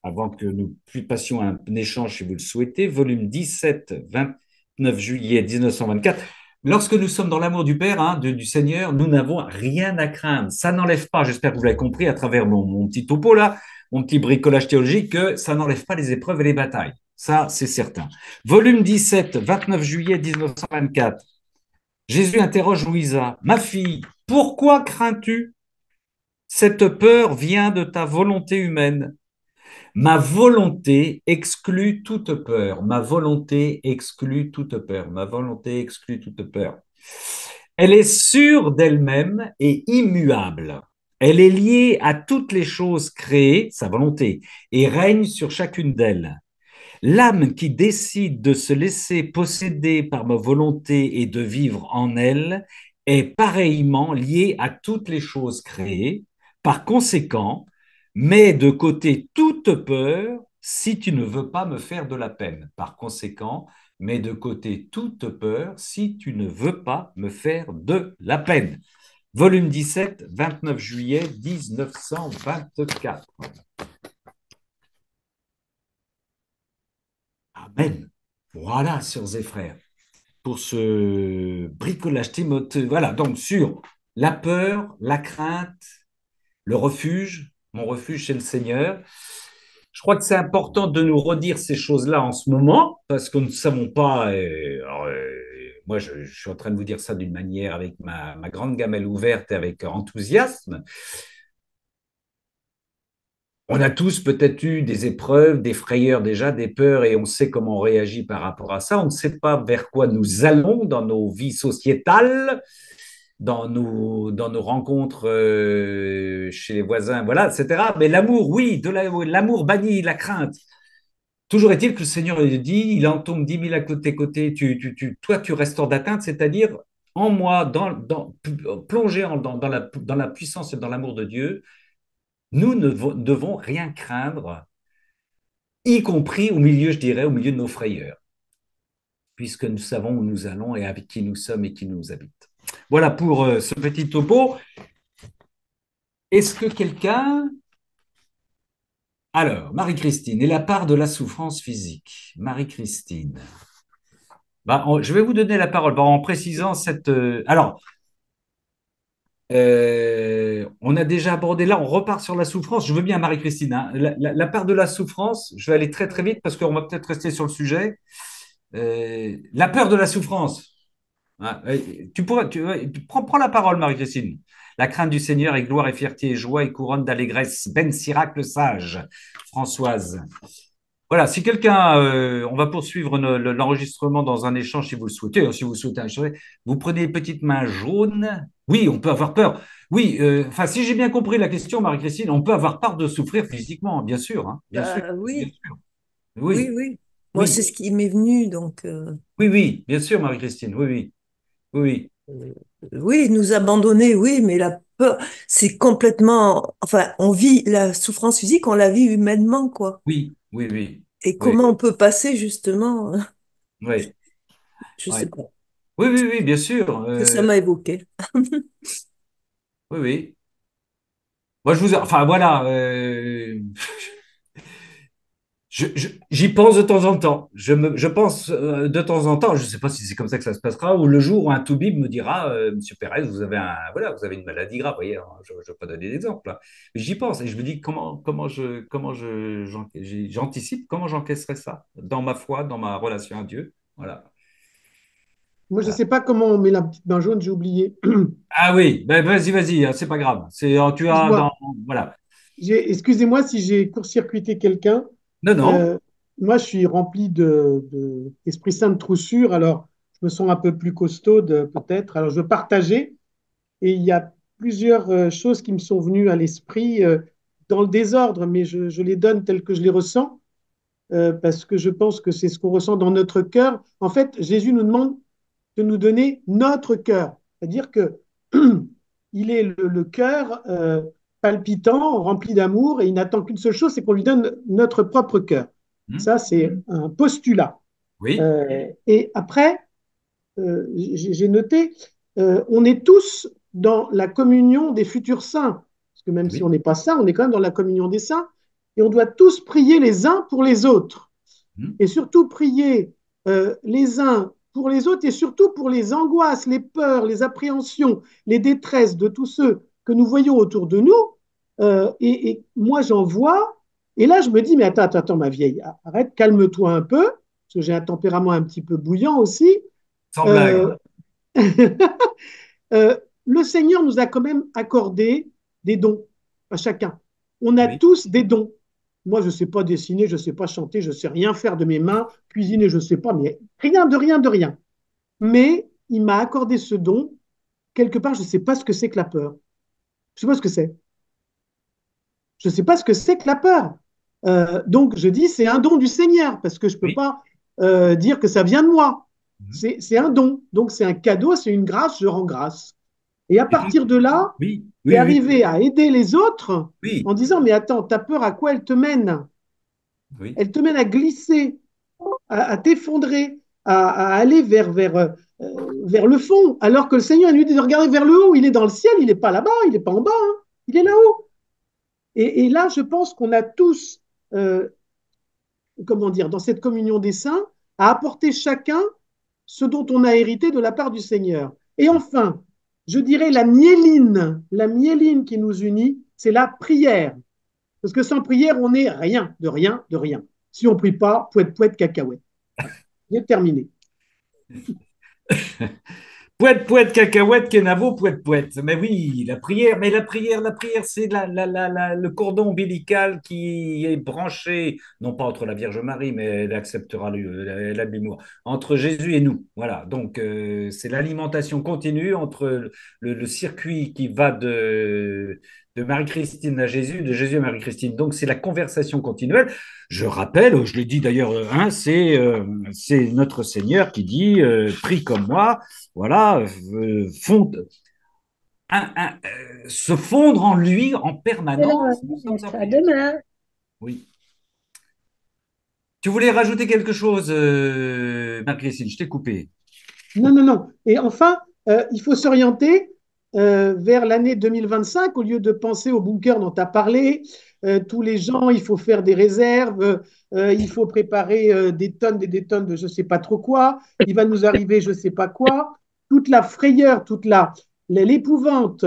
avant que nous passions un échange si vous le souhaitez, volume 17, 29 juillet 1924. Lorsque nous sommes dans l'amour du Père, hein, du Seigneur, nous n'avons rien à craindre. Ça n'enlève pas, j'espère que vous l'avez compris à travers mon petit topo là, mon petit bricolage théologique, que ça n'enlève pas les épreuves et les batailles. Ça, c'est certain. Volume 17, 29 juillet 1924. Jésus interroge Louisa. Ma fille, pourquoi crains-tu? Cette peur vient de ta volonté humaine. Ma volonté exclut toute peur. Ma volonté exclut toute peur. Ma volonté exclut toute peur. Elle est sûre d'elle-même et immuable. Elle est liée à toutes les choses créées, sa volonté, et règne sur chacune d'elles. L'âme qui décide de se laisser posséder par ma volonté et de vivre en elle est pareillement liée à toutes les choses créées. Par conséquent, mets de côté toute peur si tu ne veux pas me faire de la peine. Par conséquent, mets de côté toute peur si tu ne veux pas me faire de la peine. Volume 17, 29 juillet 1924. Amen. Voilà, sœurs et frères, pour ce bricolage Timothée. Voilà, donc sur la peur, la crainte, le refuge, mon refuge chez le Seigneur. Je crois que c'est important de nous redire ces choses-là en ce moment, parce que nous ne savons pas. Moi, je suis en train de vous dire ça d'une manière avec ma grande gamelle ouverte et avec enthousiasme. On a tous peut-être eu des épreuves, des frayeurs déjà, des peurs, et on sait comment on réagit par rapport à ça. On ne sait pas vers quoi nous allons dans nos vies sociétales, dans nos rencontres chez les voisins, voilà, etc. Mais l'amour, oui, l'amour bannit la crainte. Toujours est-il que le Seigneur dit, il en tombe 10 000 à tes côtés, toi tu restes hors d'atteinte, c'est-à-dire en moi, plongé dans la puissance et dans l'amour de Dieu, nous ne devons rien craindre, y compris au milieu, je dirais, au milieu de nos frayeurs, puisque nous savons où nous allons et avec qui nous sommes et qui nous habite. Voilà pour ce petit topo. Est-ce que quelqu'un... Alors, Marie-Christine, et la part de la souffrance physique. Marie-Christine. Je vais vous donner la parole en précisant cette... on a déjà abordé là, on repart sur la souffrance. Je veux bien, Marie-Christine, hein, la part de la souffrance, je vais aller très très vite parce qu'on va peut-être rester sur le sujet. la peur de la souffrance. Hein, tu pourrais, prends la parole, Marie-Christine. La crainte du Seigneur est gloire et fierté et joie et couronne d'allégresse. Ben Sirac le sage, Françoise. Voilà, si quelqu'un, on va poursuivre l'enregistrement dans un échange si vous le souhaitez. Si vous souhaitez un échange, vous prenez les petites mains jaunes. Oui, on peut avoir peur. Oui, enfin, si j'ai bien compris la question, Marie-Christine, on peut avoir peur de souffrir physiquement, bien sûr, hein, bien sûr, bien Oui, sûr. oui, Oui, oui. Moi, oui, c'est ce qui m'est venu. Donc, oui, oui, bien sûr, Marie-Christine. Oui, oui, oui, euh, oui, nous abandonner, oui, mais la peur, c'est complètement. Enfin, on vit la souffrance physique, on la vit humainement, quoi. oui, oui, oui, Et oui, comment on peut passer, justement, oui, je oui, sais pas, oui, oui, oui, bien sûr. que ça m'a évoqué. Oui, oui. Moi, enfin, voilà. J'y pense de temps en temps. Je pense de temps en temps, je ne sais pas si c'est comme ça que ça se passera, ou le jour où un toubib me dira, Monsieur Pérez, voilà, vous avez une maladie grave. Vous voyez, hein, je ne vais pas donner d'exemple, là. Mais j'y pense et je me dis j'anticipe, comment j'encaisserai ça dans ma foi, dans ma relation à Dieu. Voilà. Moi, je ne Voilà. sais pas comment on met la petite main jaune, j'ai oublié. Ah oui, ben vas-y, vas-y, hein, c'est pas grave. Tu as Excuse-moi. voilà. Excusez-moi si j'ai court-circuité quelqu'un. Non, non. Euh, Moi, je suis rempli d'Esprit Saint de troussure, alors je me sens un peu plus costaud peut-être. Alors, je veux partager et il y a plusieurs choses qui me sont venues à l'esprit dans le désordre, mais je les donne telles que je les ressens parce que je pense que c'est ce qu'on ressent dans notre cœur. En fait, Jésus nous demande de nous donner notre cœur. C'est-à-dire que il est le cœur palpitant, rempli d'amour, et il n'attend qu'une seule chose, c'est qu'on lui donne notre propre cœur. Hmm. Ça, c'est un postulat. Oui, Et après, j'ai noté, on est tous dans la communion des futurs saints. Parce que même si on oui. n'est pas saint, on est quand même dans la communion des saints. Et on doit tous prier les uns pour les autres Hmm. et surtout prier les uns pour les autres et surtout pour les angoisses, les peurs, les appréhensions, les détresses de tous ceux que nous voyons autour de nous. Et moi, j'en vois. Et là, je me dis, mais attends, ma vieille, arrête, calme-toi un peu, parce que j'ai un tempérament un petit peu bouillant aussi. Sans blague. Euh, le Seigneur nous a quand même accordé des dons à chacun. On a Oui. tous des dons. Moi, je ne sais pas dessiner, je ne sais pas chanter, je ne sais rien faire de mes mains, cuisiner, je ne sais pas, mais rien de rien de rien. Mais il m'a accordé ce don. Quelque part, je ne sais pas ce que c'est que la peur. Je ne sais pas ce que c'est. Je ne sais pas ce que c'est que la peur. Donc, je dis, c'est un don du Seigneur, parce que je ne peux Oui. pas dire que ça vient de moi. Hmm. C'est un don. Donc, c'est un cadeau, c'est une grâce, je rends grâce. Et à Et toi, partir de là, oui, c'est oui, oui, arriver à aider les autres oui, en disant, mais attends, ta peur, à quoi elle te mène? oui. Elle te mène à glisser, à t'effondrer, à aller vers le fond, alors que le Seigneur lui dit de regarder vers le haut, il est dans le ciel, il n'est pas là-bas, il n'est pas en bas, hein, il est là-haut. Et là, je pense qu'on a tous, euh, comment dire, dans cette communion des saints, à apporter chacun ce dont on a hérité de la part du Seigneur. Et enfin, je dirais la myéline qui nous unit, c'est la prière. Parce que sans prière, on n'est rien, de rien, de rien. Si on ne prie pas, poète, poète, cacahuète. Voilà. J'ai terminé. Poète, poète, cacahuète, kenavo, poète, poète. Mais oui, la prière, c'est le cordon ombilical qui est branché, non pas entre la Vierge Marie, mais elle acceptera l'abimour, entre Jésus et nous. Voilà, donc c'est l'alimentation continue entre le circuit qui va de Marie-Christine à Jésus, de Jésus à Marie-Christine. Donc c'est la conversation continuelle. Je rappelle, je l'ai dit d'ailleurs, hein, c'est notre Seigneur qui dit, prie comme moi, voilà, se fondre en lui en C'est là, permanence. Nous sommes en à prière. demain. Oui. Tu voulais rajouter quelque chose, Marie-Christine, je t'ai coupé. Non, non, non. Et enfin, il faut s'orienter vers l'année 2025 au lieu de penser au bunker dont tu as parlé. Tous les gens, il faut faire des réserves, il faut préparer des tonnes de je ne sais pas trop quoi. Il va nous arriver je ne sais pas quoi. Toute la frayeur, l'épouvante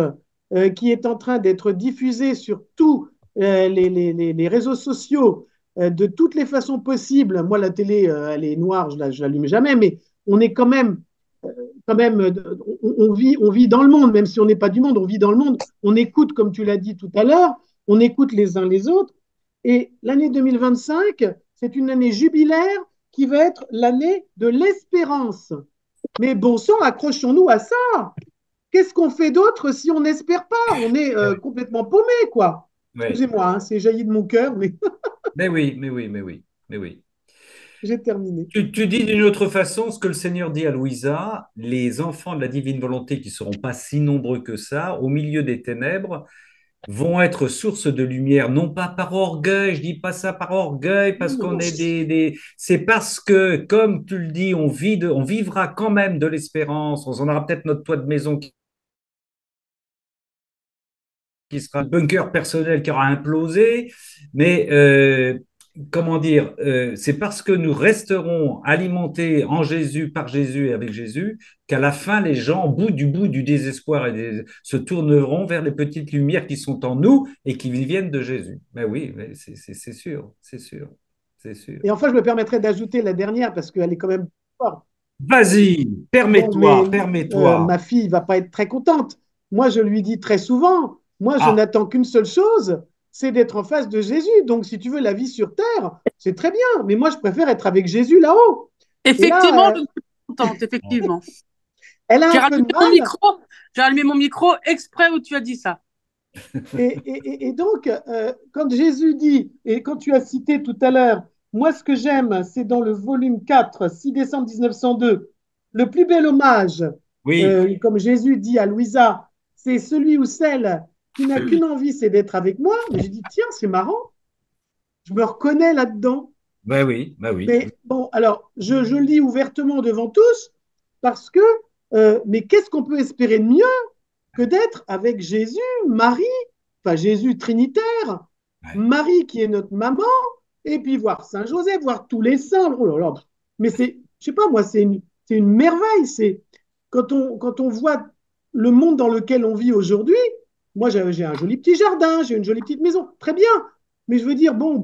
qui est en train d'être diffusée sur tous les réseaux sociaux de toutes les façons possibles. Moi, la télé, elle est noire, je l'allume jamais, mais on est quand même, on vit dans le monde, même si on n'est pas du monde, on vit dans le monde. On écoute, comme tu l'as dit tout à l'heure, on écoute les uns les autres. Et l'année 2025, c'est une année jubilaire qui va être l'année de l'espérance. Mais bon sang, accrochons-nous à ça. Qu'est-ce qu'on fait d'autre si on n'espère pas? On est Ouais. complètement paumé, quoi. Ouais. Excusez-moi, hein, c'est jailli de mon cœur, mais Mais oui, mais oui, mais oui, mais oui. j'ai terminé. Tu dis d'une autre façon ce que le Seigneur dit à Louisa, les enfants de la divine volonté qui ne seront pas si nombreux que ça, au milieu des ténèbres, vont être source de lumière, non pas par orgueil, je dis pas ça par orgueil, parce qu'on Non. est c'est parce que, comme tu le dis, on vivra quand même de l'espérance, on aura peut-être notre toit de maison qui sera un bunker personnel qui aura implosé, mais comment dire, c'est parce que nous resterons alimentés en Jésus, par Jésus et avec Jésus, qu'à la fin, les gens, au bout du désespoir, se tourneront vers les petites lumières qui sont en nous et qui viennent de Jésus. Mais oui, mais c'est sûr, c'est sûr, c'est sûr. Et enfin, je me permettrai d'ajouter la dernière parce qu'elle est quand même forte. Vas-y, Bon, mais permets-toi, permets-toi. ma fille va pas être très contente. Moi, je lui dis très souvent, moi, je Ah, n'attends qu'une seule chose, c'est d'être en face de Jésus. Donc, si tu veux la vie sur terre, c'est très bien. Mais moi, je préfère être avec Jésus là-haut. Et Effectivement, là, je suis contente, effectivement. elle a J'ai un peu rallumé de mon mal. micro, j'ai allumé mon micro exprès où tu as dit ça. Et donc, quand Jésus dit, et quand tu as cité tout à l'heure, moi, ce que j'aime, c'est dans le volume 4, 6 décembre 1902, le plus bel hommage, oui, comme Jésus dit à Louisa, c'est celui ou celle qui n'a qu'une envie, c'est d'être avec moi. Mais j'ai dit, tiens, c'est marrant, je me reconnais là-dedans. bah oui, bah oui. Mais bon, alors, je lis ouvertement devant tous parce que, mais qu'est-ce qu'on peut espérer de mieux que d'être avec Jésus, Marie, enfin Jésus trinitaire, Ouais. Marie qui est notre maman, et puis voir Saint Joseph, voir tous les saints. Oh là là. Mais c'est, je sais pas moi, c'est une merveille. C'est quand on voit le monde dans lequel on vit aujourd'hui. Moi, j'ai un joli petit jardin, j'ai une jolie petite maison, très bien. Mais je veux dire, bon,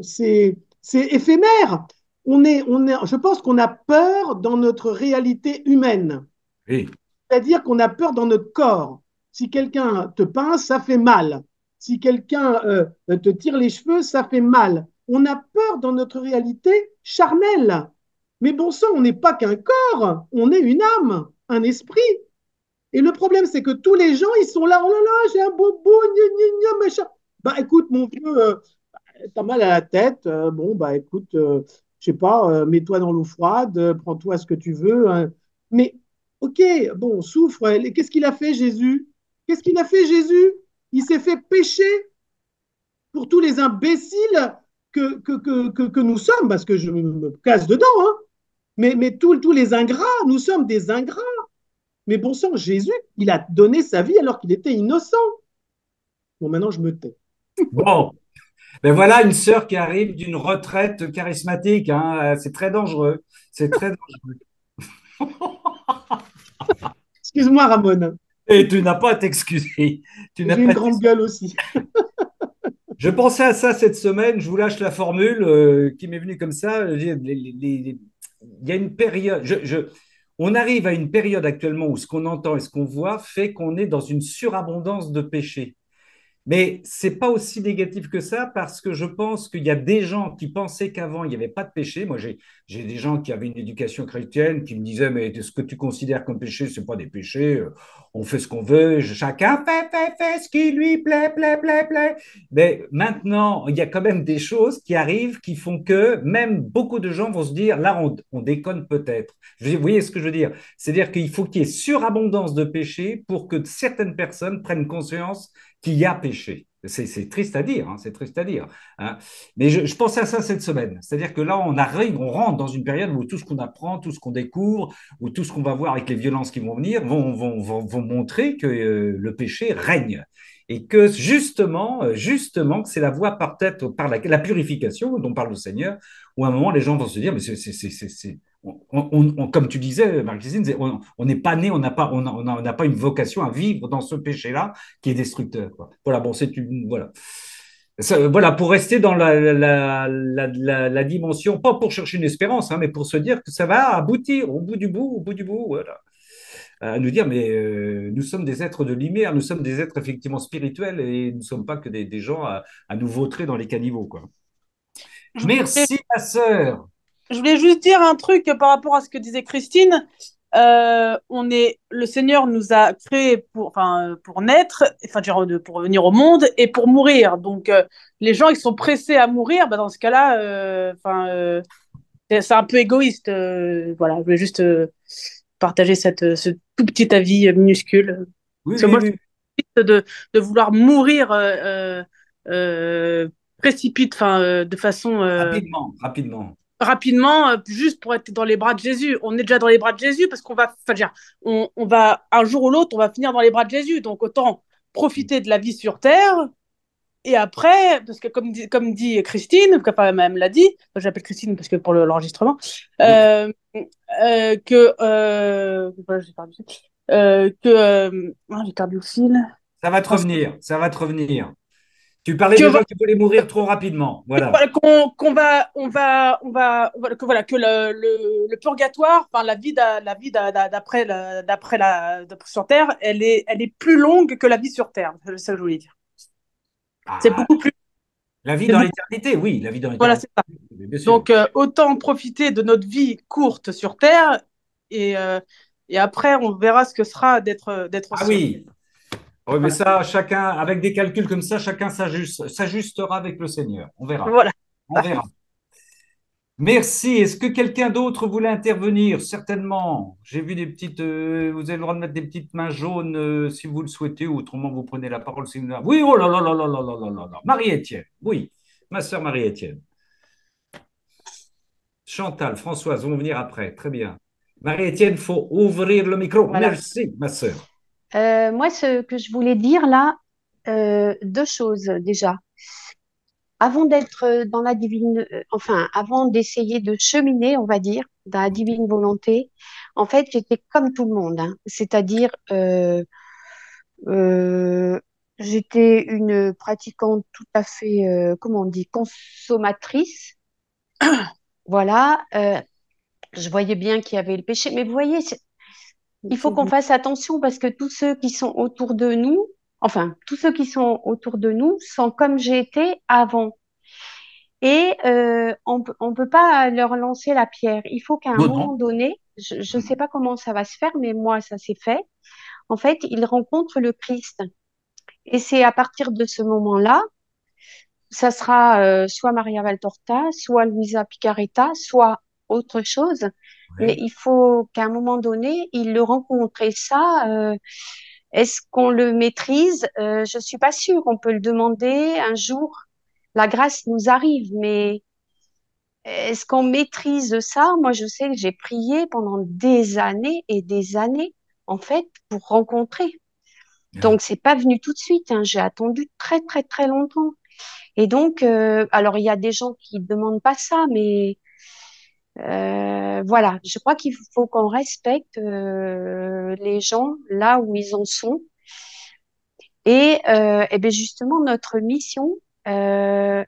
c'est éphémère. Je pense qu'on a peur dans notre réalité humaine. Oui. C'est-à-dire qu'on a peur dans notre corps. Si quelqu'un te pince, ça fait mal. Si quelqu'un te tire les cheveux, ça fait mal. On a peur dans notre réalité charnelle. Mais bon sang, on n'est pas qu'un corps, on est une âme, un esprit. Et le problème, c'est que tous les gens, ils sont là, oh là là, j'ai un bobo, gna gna gna, machin. Bah écoute, mon vieux, t'as mal à la tête, bon, bah écoute, je sais pas, mets-toi dans l'eau froide, prends-toi ce que tu veux, hein. Mais, ok, bon, souffre. Qu'est-ce qu'il a fait, Jésus? Qu'est-ce qu'il a fait, Jésus? Il s'est fait pécher pour tous les imbéciles que nous sommes, parce que je me casse dedans, hein. Mais tous les ingrats, nous sommes des ingrats. Mais bon sang, Jésus, il a donné sa vie alors qu'il était innocent. Bon, maintenant, je me tais. Bon, ben voilà une sœur qui arrive d'une retraite charismatique, hein. C'est très dangereux. C'est très dangereux. Excuse-moi, Ramon. Et tu n'as pas à t'excuser. Tu n'as J'ai pas une à grande t'excuser. gueule aussi. Je pensais à ça cette semaine. Je vous lâche la formule qui m'est venue comme ça. Il y a une période. On arrive à une période actuellement où ce qu'on entend et ce qu'on voit fait qu'on est dans une surabondance de péchés. Mais c'est pas aussi négatif que ça parce que je pense qu'il y a des gens qui pensaient qu'avant il n'y avait pas de péché. Moi, j'ai des gens qui avaient une éducation chrétienne qui me disaient mais ce que tu considères comme péché, c'est pas des péchés. On fait ce qu'on veut. Chacun fait ce qui lui plaît. Mais maintenant, il y a quand même des choses qui arrivent qui font que même beaucoup de gens vont se dire là, on déconne peut-être. Vous voyez ce que je veux dire? C'est-à-dire qu'il faut qu'il y ait surabondance de péché pour que certaines personnes prennent conscience qu'il y a péché. C'est triste à dire, hein, c'est triste à dire, hein. Mais je pensais à ça cette semaine. C'est-à-dire que là, on arrive, on rentre dans une période où tout ce qu'on apprend, tout ce qu'on découvre, où tout ce qu'on va voir avec les violences qui vont venir, vont montrer que le péché règne. Et que justement, que c'est la voie par tête, par la purification dont parle le Seigneur, où à un moment, les gens vont se dire, mais comme tu disais, Marie-Christine, on n'est pas né, on n'a pas une vocation à vivre dans ce péché-là qui est destructeur, quoi. Voilà, bon, voilà. Voilà, pour rester dans la dimension, pas pour chercher une espérance, hein, mais pour se dire que ça va aboutir au bout du bout, voilà. À nous dire, mais nous sommes des êtres de lumière, nous sommes des êtres effectivement spirituels et nous ne sommes pas que des gens à nous vautrer dans les caniveaux, quoi. Je voulais, Merci, ma sœur. je voulais juste dire un truc par rapport à ce que disait Christine. Le Seigneur nous a créés pour naître, enfin, pour venir au monde et pour mourir. Donc, les gens qui sont pressés à mourir, bah, dans ce cas-là, c'est un peu égoïste. Voilà, je voulais juste partager ce tout petit avis minuscule. Oui, Parce que oui, moi, oui. de vouloir mourir euh, de façon Rapidement, rapidement. rapidement, juste pour être dans les bras de Jésus. On est déjà dans les bras de Jésus parce qu'on va, enfin, dire, on va un jour ou l'autre, on va finir dans les bras de Jésus. Donc autant profiter de la vie sur terre. Et après, parce que comme dit Christine, enfin, elle l'a dit, j'appelle Christine parce que pour l'enregistrement, Oui. voilà, j'ai perdu le fil. Ça va te Enfin, revenir, ça va te revenir. Tu parlais que de gens qui voulaient mourir trop rapidement. Voilà. voilà, qu'on va, voilà, que le purgatoire, enfin la vie sur Terre, elle est plus longue que la vie sur Terre. C'est ça que je voulais dire. C'est Ah, beaucoup plus, la vie c'est dans beaucoup, l'éternité, oui, la vie dans voilà, l'éternité, c'est ça. bien sûr. Donc autant profiter de notre vie courte sur Terre et et après on verra ce que sera d'être au Ah ciel. oui, oui, mais Voilà, ça, chacun, avec des calculs comme ça, chacun s'ajustera avec le Seigneur. On verra. voilà. On verra. Merci. Est-ce que quelqu'un d'autre voulait intervenir? Certainement. J'ai vu des petites. Vous avez le droit de mettre des petites mains jaunes si vous le souhaitez, ou autrement vous prenez la parole si vous voulez. Oui, oh là là là là là là là là là. Marie-Étienne. Oui, ma sœur Marie-Étienne. Chantal, Françoise vont venir après. Très bien. Marie-Étienne, faut ouvrir le micro. Voilà. Merci, ma sœur. Moi, ce que je voulais dire là, deux choses déjà. Avant d'être dans la divine, enfin, avant d'essayer de cheminer, on va dire, dans la divine volonté, en fait, j'étais comme tout le monde, hein. C'est-à-dire, euh, j'étais une pratiquante tout à fait, comment on dit, consommatrice. Voilà, je voyais bien qu'il y avait le péché, mais vous voyez, il faut qu'on fasse attention parce que tous ceux qui sont autour de nous, enfin, tous ceux qui sont autour de nous sont comme j'ai été avant. Et on peut pas leur lancer la pierre. Il faut qu'à un Non, moment non. donné, je sais pas comment ça va se faire, mais moi, ça s'est fait. En fait, ils rencontrent le Christ. Et c'est à partir de ce moment-là, ça sera soit Maria Valtorta, soit Luisa Picaretta, soit autre chose. Mais Oui. il faut qu'à un moment donné, ils le rencontrent. Et ça, est-ce qu'on le maîtrise? Je suis pas sûre. On peut le demander un jour. La grâce nous arrive, mais est-ce qu'on maîtrise ça? Moi, je sais que j'ai prié pendant des années et des années, en fait, pour rencontrer. Oui. Donc, c'est pas venu tout de suite, hein. J'ai attendu très, très, très longtemps. Et donc, alors, il y a des gens qui ne demandent pas ça, mais voilà, je crois qu'il faut qu'on respecte les gens là où ils en sont. Et bien justement, notre mission, euh,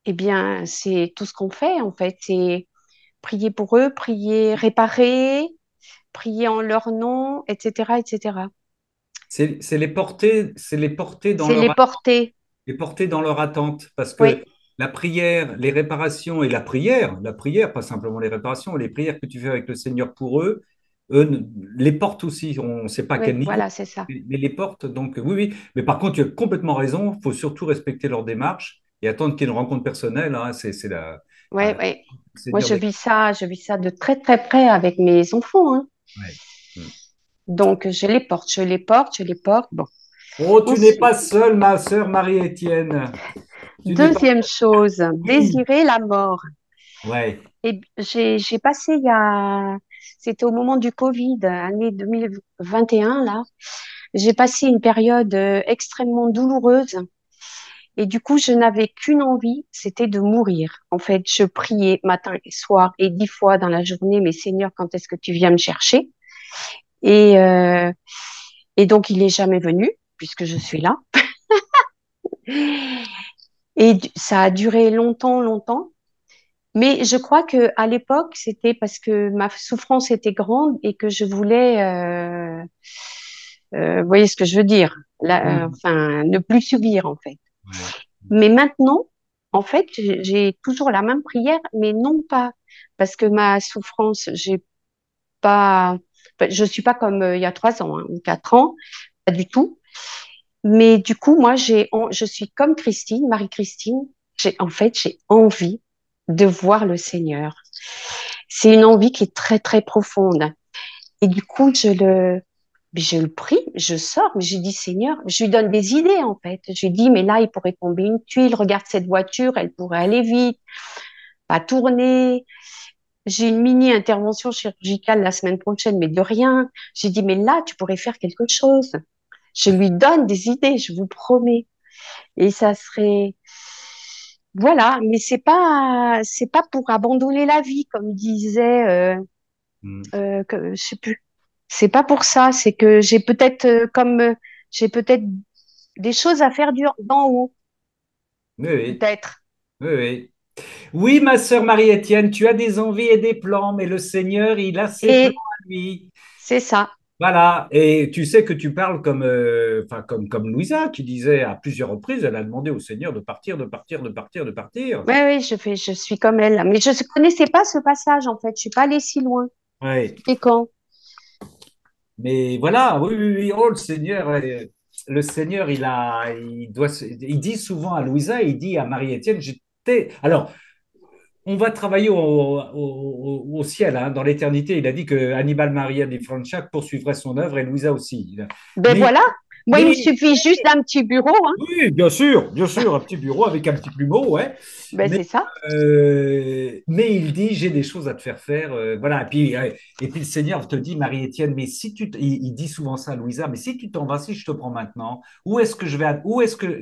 eh bien, c'est tout ce qu'on fait, en fait. C'est prier pour eux, prier, réparer, prier en leur nom, etc., etc. C'est les porter dans C'est leur les porter. les porter dans leur attente. Parce Oui, que la prière, les réparations et la prière, pas simplement les réparations, les prières que tu fais avec le Seigneur pour eux, les portent aussi. On ne sait pas à quel oui, niveau, voilà, c'est ça. mais les portent. Donc oui, oui. Mais par contre, tu as complètement raison. Il faut surtout respecter leur démarche et attendre qu'il y ait une rencontre personnelle, hein. C'est Oui, ah, oui. le Moi, Seigneur des... je vis ça de très, très près avec mes enfants, hein. Ouais. Hmm. Donc, je les porte, je les porte, je les porte. Bon. Oh, tu n'es pas Ensuite, seule, ma sœur Marie-Étienne. Tu n'es pas... deuxième chose, Oui. désirer la mort. Ouais. Et j'ai passé c'était au moment du Covid, année 2021, là. J'ai passé une période extrêmement douloureuse. Et du coup, je n'avais qu'une envie, c'était de mourir. En fait, je priais matin et soir et 10 fois dans la journée, mais Seigneur, quand est-ce que tu viens me chercher? Et, euh, et donc, il n'est jamais venu, puisque je suis là. Et ça a duré longtemps, longtemps. Mais je crois que à l'époque, c'était parce que ma souffrance était grande et que je voulais, vous voyez ce que je veux dire, Mhm. enfin, ne plus subir en fait. Ouais. Mais maintenant, en fait, j'ai toujours la même prière, mais non pas parce que ma souffrance, j'ai pas, enfin, je suis pas comme il y a 3 ans hein, ou 4 ans, pas du tout. Mais du coup, moi, je suis comme Christine, Marie-Christine. En fait, j'ai envie de voir le Seigneur. C'est une envie qui est très, très profonde. Et du coup, je le prie, je sors, mais je dis, Seigneur, je lui donne des idées, en fait. Je lui dis, mais là, il pourrait tomber une tuile, regarde cette voiture, elle pourrait aller vite, pas tourner. J'ai une mini intervention chirurgicale la semaine prochaine, mais de rien. J'ai dit, mais là, tu pourrais faire quelque chose. Je lui donne des idées, je vous promets. Et ça serait, voilà, mais c'est pas pour abandonner la vie, comme disait, Mhm. je sais plus. C'est pas pour ça, c'est que j'ai peut-être, j'ai peut-être des choses à faire d'en haut, Oui, oui, peut-être. oui, oui. Oui, ma sœur Marie-Étienne, tu as des envies et des plans, mais le Seigneur, il a ses plans Et à lui. c'est ça. Voilà, et tu sais que tu parles comme, enfin, comme Louisa, qui disait à plusieurs reprises, elle a demandé au Seigneur de partir, de partir, de partir, de partir. Oui, oui, je suis comme elle. Mais je ne connaissais pas ce passage, en fait. Je suis pas allée si loin. Ouais. C'était quand? Mais voilà, oui, oui, oui. Oh, le Seigneur, il dit souvent à Louisa, il dit à Marie-Étienne, j'étais. Alors, on va travailler au ciel, hein, dans l'éternité. Il a dit que Hannibal Maria di Francia poursuivrait son œuvre et Louisa aussi. Ben Mais, voilà. Moi, il me mais suffit juste d'un petit bureau, hein. oui, bien sûr, un petit bureau avec un petit plumeau, ouais. Ben Mais, c'est ça. mais il dit, j'ai des choses à te faire faire. Voilà. Et puis le Seigneur te dit, Marie-Étienne, mais si il dit souvent ça à Louisa, mais si tu t'en vas, si je te prends maintenant, où est-ce que,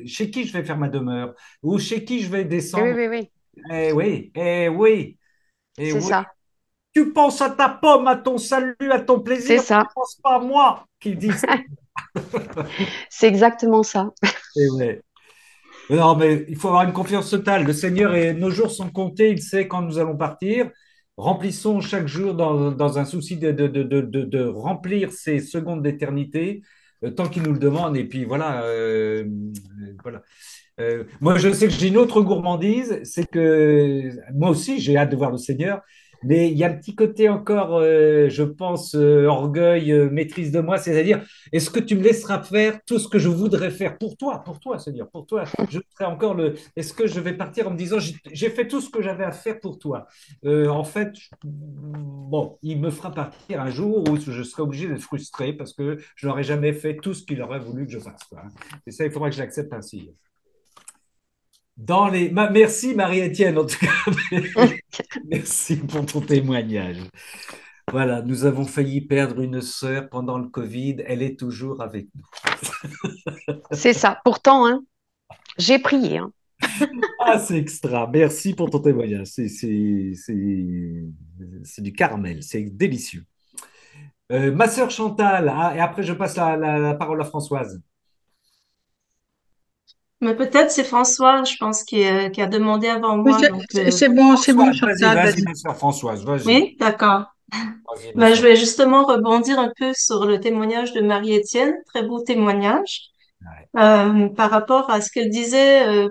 chez qui je vais faire ma demeure? Ou chez qui je vais Oui, oui, descendre? oui, oui. Eh oui, eh oui, eh C'est oui. ça. Tu penses à ta pomme, à ton salut, à ton C'est plaisir, tu ça. ne penses pas à moi, qui dit ça. C'est exactement ça. Eh ouais. Non, mais il faut avoir une confiance totale. Le Seigneur, nos jours sont comptés, il sait quand nous allons partir. Remplissons chaque jour dans un souci de remplir ces secondes d'éternité, tant qu'il nous le demande. Et puis voilà. Voilà. Moi, je sais que j'ai une autre gourmandise, c'est que moi aussi, j'ai hâte de voir le Seigneur, mais il y a un petit côté encore, je pense, orgueil, maîtrise de moi, c'est-à-dire, est-ce que tu me laisseras faire tout ce que je voudrais faire pour toi, Seigneur, pour toi? Je ferai encore est-ce que je vais partir en me disant, j'ai fait tout ce que j'avais à faire pour toi? En fait, bon, il me fera partir un jour où je serai obligé d'être frustré parce que je n'aurais jamais fait tout ce qu'il aurait voulu que je fasse, quoi, hein. Et ça, il faudra que j'accepte ainsi. Merci Marie-Étienne, en tout cas. Merci pour ton témoignage. Voilà, nous avons failli perdre une sœur pendant le Covid. Elle est toujours avec C'est ça. Pourtant, hein, j'ai prié, hein. nous. Ah, c'est extra. Merci pour ton témoignage. C'est du caramel. C'est délicieux. Ma sœur Chantal, et après je passe la parole à Françoise. Mais peut-être c'est François, je pense, qui a demandé avant Oui, moi. Donc, c'est bon, Françoise, vas-y, Chantal, vas-y, vas-y. ma sœur Françoise, vas-y. oui, d'accord. Vas-y, ma Ben, je sœur. vais justement rebondir un peu sur le témoignage de Marie-Étienne. Très beau témoignage. Ouais. Par rapport à ce qu'elle disait,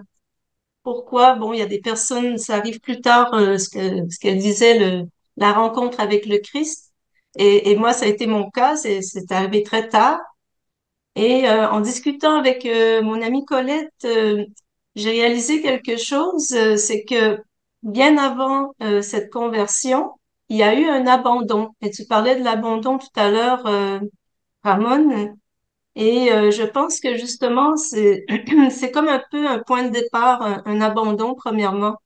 pourquoi, bon, il y a des personnes, ça arrive plus tard, ce qu'elle disait, la rencontre avec le Christ. Et moi, ça a été mon cas, c'est arrivé très tard. Et en discutant avec mon amie Colette, j'ai réalisé quelque chose, c'est que bien avant cette conversion, il y a eu un abandon. Et tu parlais de l'abandon tout à l'heure, Ramon. Et je pense que justement, c'est comme un peu un point de départ, un abandon, premièrement.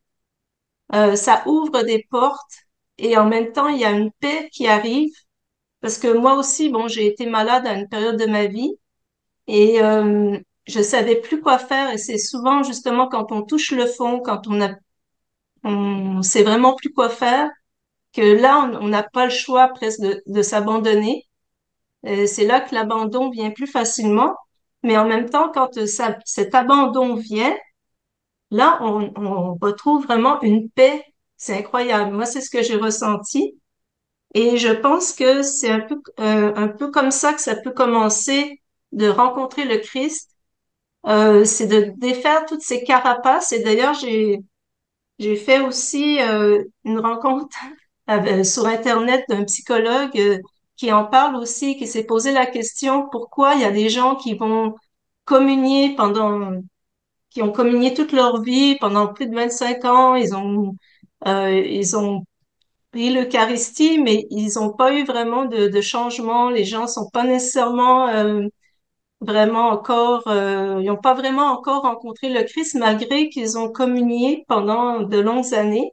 Ça ouvre des portes et en même temps, il y a une paix qui arrive. Parce que moi aussi, bon, j'ai été malade à une période de ma vie. Et je savais plus quoi faire. Et c'est souvent justement quand on touche le fond, quand on sait vraiment plus quoi faire, que là, on n'a pas le choix presque de s'abandonner. C'est là que l'abandon vient plus facilement. Mais en même temps, quand cet abandon vient, là, on retrouve vraiment une paix. C'est incroyable. Moi, c'est ce que j'ai ressenti. Et je pense que c'est un peu comme ça que ça peut commencer de rencontrer le Christ. C'est de défaire toutes ces carapaces. Et d'ailleurs, j'ai fait aussi une rencontre sur Internet d'un psychologue qui en parle aussi, qui s'est posé la question pourquoi il y a des gens qui vont communier qui ont communié toute leur vie pendant plus de 25 ans, ils ont pris l'Eucharistie, mais ils n'ont pas eu vraiment de changement. Les gens sont pas nécessairement vraiment encore, ils n'ont pas vraiment encore rencontré le Christ malgré qu'ils ont communié pendant de longues années.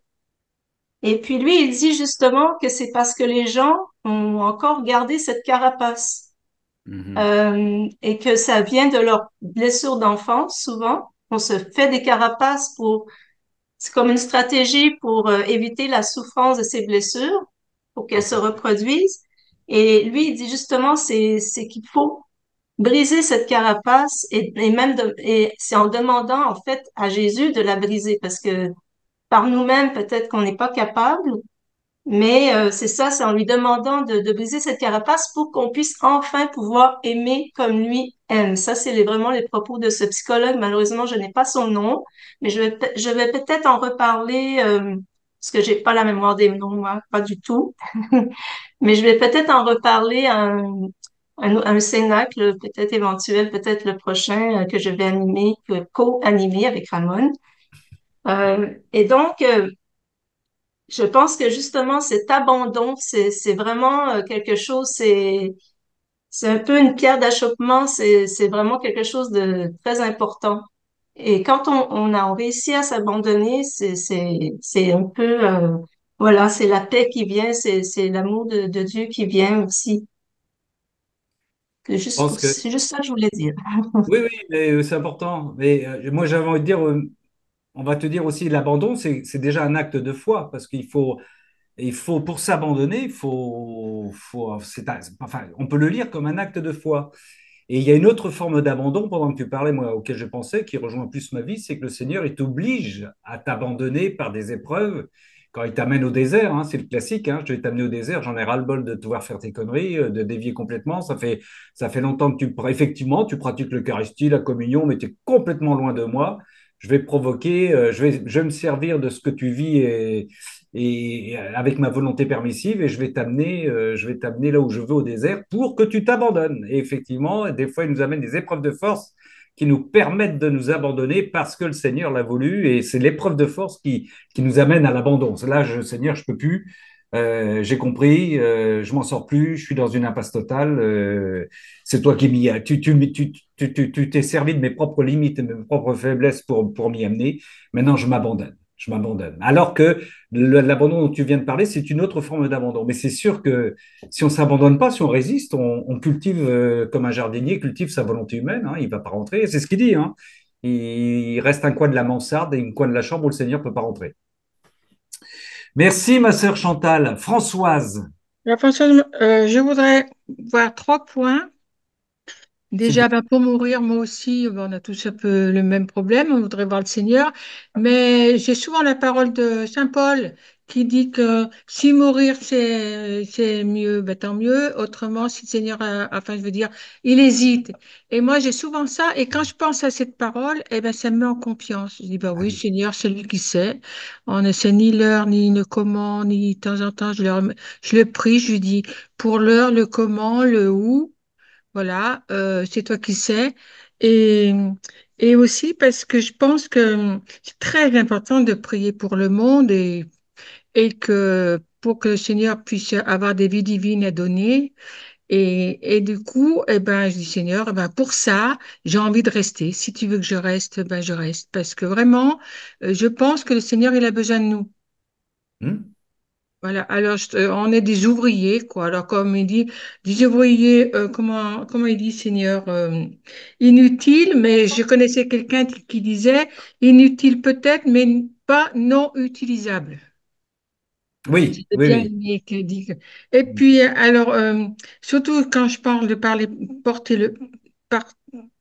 Et puis lui, il dit justement que c'est parce que les gens ont encore gardé cette carapace Mhm. et que ça vient de leurs blessures d'enfance souvent. On se fait des carapaces pour, c'est comme une stratégie pour éviter la souffrance de ces blessures, pour qu'elles se Tout à fait. reproduisent. Et lui, il dit justement, c'est qu'il faut briser cette carapace et c'est en demandant en fait à Jésus de la briser parce que par nous-mêmes, peut-être qu'on n'est pas capable, mais c'est ça, c'est en lui demandant de briser cette carapace pour qu'on puisse enfin pouvoir aimer comme lui aime. Ça, c'est vraiment les propos de ce psychologue. Malheureusement, je n'ai pas son nom, mais je vais peut-être en reparler parce que j'ai pas la mémoire des noms, moi, pas du tout. Mais je vais peut-être en reparler à un cénacle, peut-être éventuel, peut-être le prochain que je vais animer, co-animer avec Ramon. Et donc, je pense que justement cet abandon, c'est vraiment quelque chose, c'est un peu une pierre d'achoppement, c'est vraiment quelque chose de très important. Et quand on a réussi à s'abandonner, c'est un peu voilà, c'est la paix qui vient, c'est l'amour de Dieu qui vient aussi. Je pense que C'est juste ça que je voulais dire. oui, oui, mais c'est important. Mais moi, j'avais envie de dire, on va te dire aussi, l'abandon, c'est déjà un acte de foi, parce il faut pour s'abandonner, enfin, on peut le lire comme un acte de foi. Et il y a une autre forme d'abandon, pendant que tu parlais, moi, auquel je pensais, qui rejoint plus ma vie, c'est que le Seigneur, il t'oblige à t'abandonner par des épreuves quand il t'amène au désert. Hein, c'est le classique, hein, je vais t'amener au désert, j'en ai ras-le-bol de te voir faire tes conneries, de dévier complètement. Ça fait longtemps que effectivement, tu pratiques l'Eucharistie, la communion, mais tu es complètement loin de moi. Je vais provoquer, je vais me servir de ce que tu vis et avec ma volonté permissive, et je vais t'amener là où je veux au désert pour que tu t'abandonnes. Et effectivement, des fois, il nous amène des épreuves de force qui nous permettent de nous abandonner parce que le Seigneur l'a voulu, et c'est l'épreuve de force qui nous amène à l'abandon. Là, Seigneur, je peux plus. J'ai compris, je m'en sors plus, je suis dans une impasse totale. C'est toi qui m'y as. Tu t'es servi de mes propres limites et de mes propres faiblesses pour m'y amener. Maintenant, je m'abandonne. Je m'abandonne. Alors que l'abandon dont tu viens de parler, c'est une autre forme d'abandon. Mais c'est sûr que si on ne s'abandonne pas, si on résiste, on cultive, comme un jardinier cultive sa volonté humaine, hein, il ne va pas rentrer. C'est ce qu'il dit. Hein. Il reste un coin de la mansarde et un coin de la chambre où le Seigneur ne peut pas rentrer. Merci, ma sœur Chantal. Françoise, Françoise, je voudrais voir 3 points. s'il vous Déjà, ben, pour mourir, moi aussi, ben, on a tous un peu le même problème, on voudrait voir le Seigneur, mais j'ai souvent la parole de Saint Paul qui dit que si mourir, c'est mieux, ben, tant mieux. Autrement, si le Seigneur, enfin, je veux dire, il hésite. Et moi, j'ai souvent ça, et quand je pense à cette parole, eh ben, ça me met en confiance. Je dis, ben oui, plaît. Seigneur, c'est lui qui sait. On ne sait ni l'heure, ni le comment, ni de temps en temps, je le prie, je lui dis, pour l'heure, le comment, le où. Voilà, c'est toi qui sais. Et, et aussi parce que je pense que c'est très important de prier pour le monde et que pour que le Seigneur puisse avoir des vies divines à donner. Et du coup, eh ben, je dis Seigneur, eh ben, pour ça, j'ai envie de rester. Si tu veux que je reste, ben, je reste. Parce que vraiment, je pense que le Seigneur, il a besoin de nous. Hmm. Voilà, alors on est des ouvriers, quoi. Alors comme il dit, des ouvriers, comment il dit, Seigneur, inutile, mais je connaissais quelqu'un qui disait inutile peut-être, mais pas non utilisable. Oui, C'était oui, bien oui. aimé qu'il dit. Et puis, alors, surtout quand je parle de parler, porter le,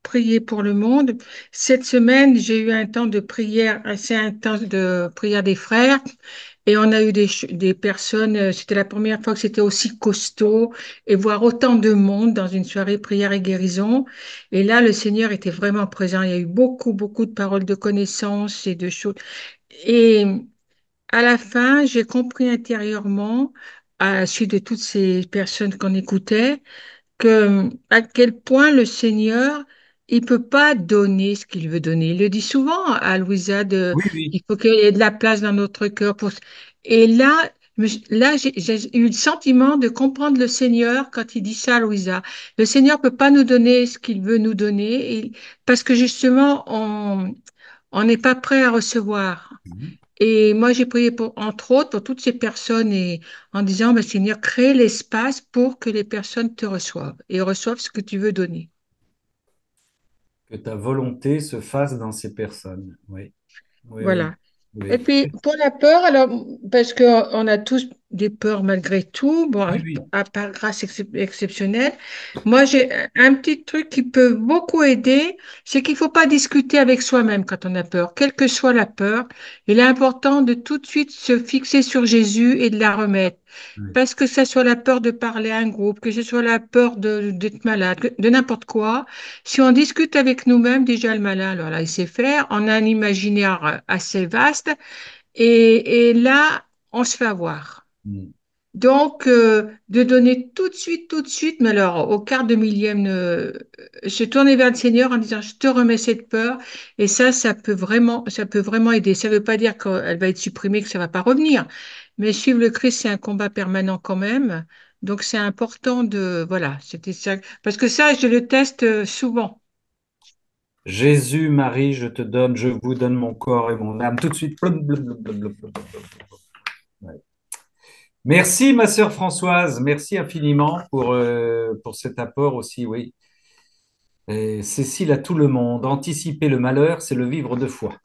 prier pour le monde. Cette semaine, j'ai eu un temps de prière assez intense, de prière des frères. Et on a eu des personnes, c'était la première fois que c'était aussi costaud et voir autant de monde dans une soirée prière et guérison. Et là, le Seigneur était vraiment présent. Il y a eu beaucoup, beaucoup de paroles de connaissance et de choses. Et à la fin, j'ai compris intérieurement, à la suite de toutes ces personnes qu'on écoutait, que à quel point le Seigneur, il peut pas donner ce qu'il veut donner. Il le dit souvent à Louisa Oui, oui. il faut qu'il y ait de la place dans notre cœur pour. Et là, là, j'ai eu le sentiment de comprendre le Seigneur quand il dit ça à Louisa. Le Seigneur peut pas nous donner ce qu'il veut nous donner parce que justement, on n'est pas prêt à recevoir. Mhm. Et moi, j'ai prié pour, entre autres, pour toutes ces personnes et en disant, bah, Seigneur, crée l'espace pour que les personnes te reçoivent et reçoivent ce que tu veux donner. Que ta volonté se fasse dans ces personnes. Oui, oui, oui, Voilà. Et oui. puis, pour la peur, alors, parce qu'on a tous des peurs malgré tout, bon, Oui, oui. à part grâce exceptionnelle, moi, j'ai un petit truc qui peut beaucoup aider, c'est qu'il ne faut pas discuter avec soi-même quand on a peur, quelle que soit la peur. Il est important de tout de suite se fixer sur Jésus et de la remettre. Oui. Parce que ce soit la peur de parler à un groupe, que ce soit la peur d'être malade, de n'importe quoi, si on discute avec nous-mêmes, déjà le malin, alors là, il sait faire, on a un imaginaire assez vaste, et là, on se fait avoir. Mm. Donc, de donner tout de suite, mais alors au quart de millième, se tourner vers le Seigneur en disant, je te remets cette peur, et ça peut vraiment aider. Ça ne veut pas dire qu'elle va être supprimée, que ça ne va pas revenir, mais suivre le Christ, c'est un combat permanent quand même. Donc, c'est important de, voilà, c'était ça, parce que ça, je le teste souvent. Jésus, Marie, je te donne, je vous donne mon corps et mon âme. Tout de suite. Blum, blum, blum, blum, blum, blum, blum, blum. Ouais. Merci, ma sœur Françoise. Merci infiniment pour cet apport aussi, oui. Et Cécile à tout le monde. Anticiper le malheur, c'est le vivre de foi.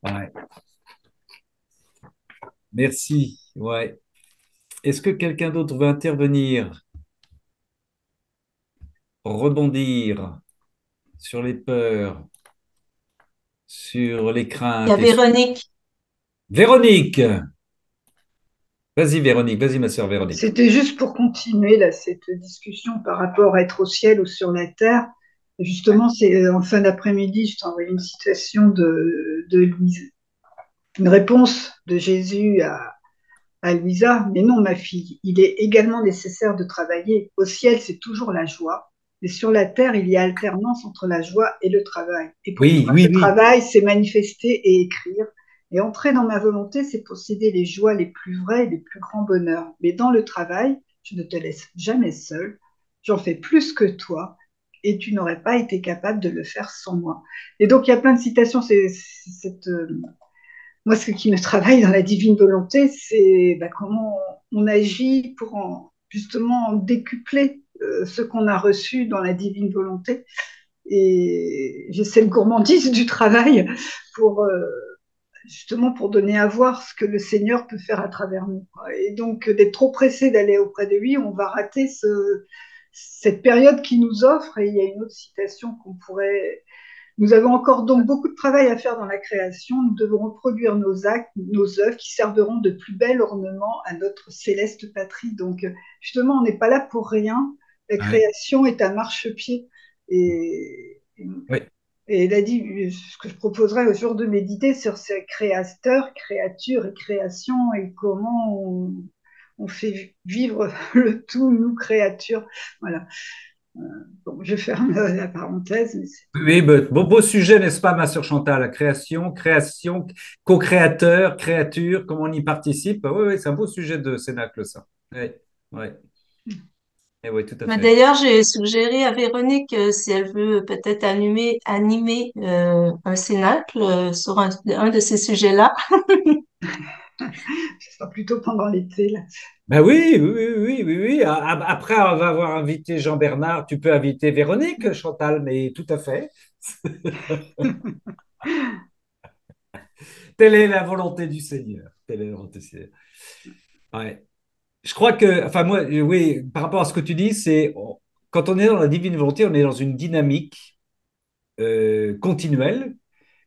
Ouais. Merci. Ouais. Est-ce que quelqu'un d'autre veut intervenir, rebondir sur les peurs, sur les Il y a craintes Véronique. Véronique, vas-y Véronique, vas-y ma sœur Véronique. C'était juste pour continuer là, cette discussion par rapport à être au ciel ou sur la terre. Et justement, c'est en fin d'après-midi, je t'ai envoyé une citation de Louise, une réponse de Jésus à Louisa. Mais non, ma fille, il est également nécessaire de travailler. Au ciel, c'est toujours la joie. Mais sur la terre, il y a alternance entre la joie et le travail. Et pour Oui, toi, oui, le oui. travail, c'est manifester et écrire. Et entrer dans ma volonté, c'est posséder les joies les plus vraies et les plus grands bonheurs. Mais dans le travail, je ne te laisse jamais seul. J'en fais plus que toi et tu n'aurais pas été capable de le faire sans moi. Et donc, il y a plein de citations. Moi, ce qui me travaille dans la divine volonté, c'est comment on agit pour justement décupler ce qu'on a reçu dans la divine volonté. Et j'essaie le gourmandise du travail pour justement pour donner à voir ce que le Seigneur peut faire à travers nous. Et donc d'être trop pressé d'aller auprès de lui, on va rater cette période qu'il nous offre. Et il y a une autre citation qu'on pourrait. Nous avons encore donc beaucoup de travail à faire dans la création. Nous devons reproduire nos actes, nos œuvres qui serviront de plus bel ornement à notre céleste patrie. Donc justement, on n'est pas là pour rien. La Ouais. création est un marchepied. Et, Oui. et il a dit, ce que je proposerais au jour de méditer sur ces créateurs, créatures et créations et comment on fait vivre le tout, nous, créatures. Voilà. Bon, je ferme la parenthèse, mais c'est tout. Oui, beau sujet, n'est-ce pas, ma sœur Chantal? La création, co-créateur, créature, comment on y participe. Oui, oui, c'est un beau sujet de Cénacle, ça. Oui, oui, et oui, tout à Mais fait. d'ailleurs, j'ai suggéré à Véronique si elle veut peut-être animer un cénacle sur un de ces sujets-là. Ce sera plutôt pendant l'été, là. Ben oui, oui, oui, oui, oui. Après, on va avoir invité Jean-Bernard. Tu peux inviter Véronique, Chantal, mais tout à fait. Telle est la volonté du Seigneur. Telle est la volonté du Seigneur. Ouais. Je crois que, enfin moi, oui, par rapport à ce que tu dis, c'est quand on est dans la divine volonté, on est dans une dynamique continuelle,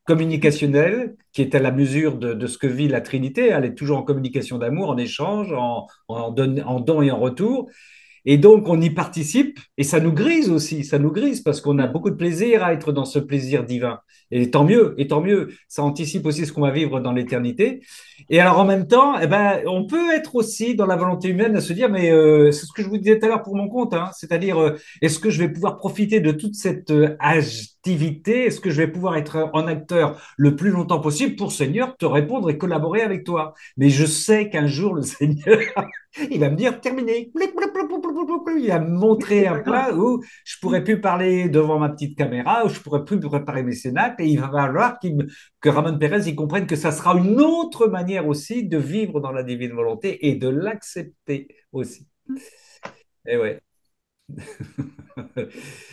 communicationnelle, qui est à la mesure de ce que vit la Trinité. Elle est toujours en communication d'amour, en échange, en don et en retour. Et donc, on y participe et ça nous grise aussi, ça nous grise parce qu'on a beaucoup de plaisir à être dans ce plaisir divin. Et tant mieux, ça anticipe aussi ce qu'on va vivre dans l'éternité. Et alors, en même temps, eh ben, on peut être aussi dans la volonté humaine à se dire, mais c'est ce que je vous disais tout à l'heure pour mon compte, hein, c'est-à-dire, est-ce que je vais pouvoir profiter de toute cette activité? Est-ce que je vais pouvoir être un acteur le plus longtemps possible pour, Seigneur, te répondre et collaborer avec toi? Mais je sais qu'un jour, le Seigneur il va me dire terminé. Il va me montrer un plat où je pourrais plus parler devant ma petite caméra, où je pourrais plus préparer mes cénacles, et il va falloir que Ramon Pérez il comprenne que ça sera une autre manière aussi de vivre dans la divine volonté et de l'accepter aussi. Et ouais.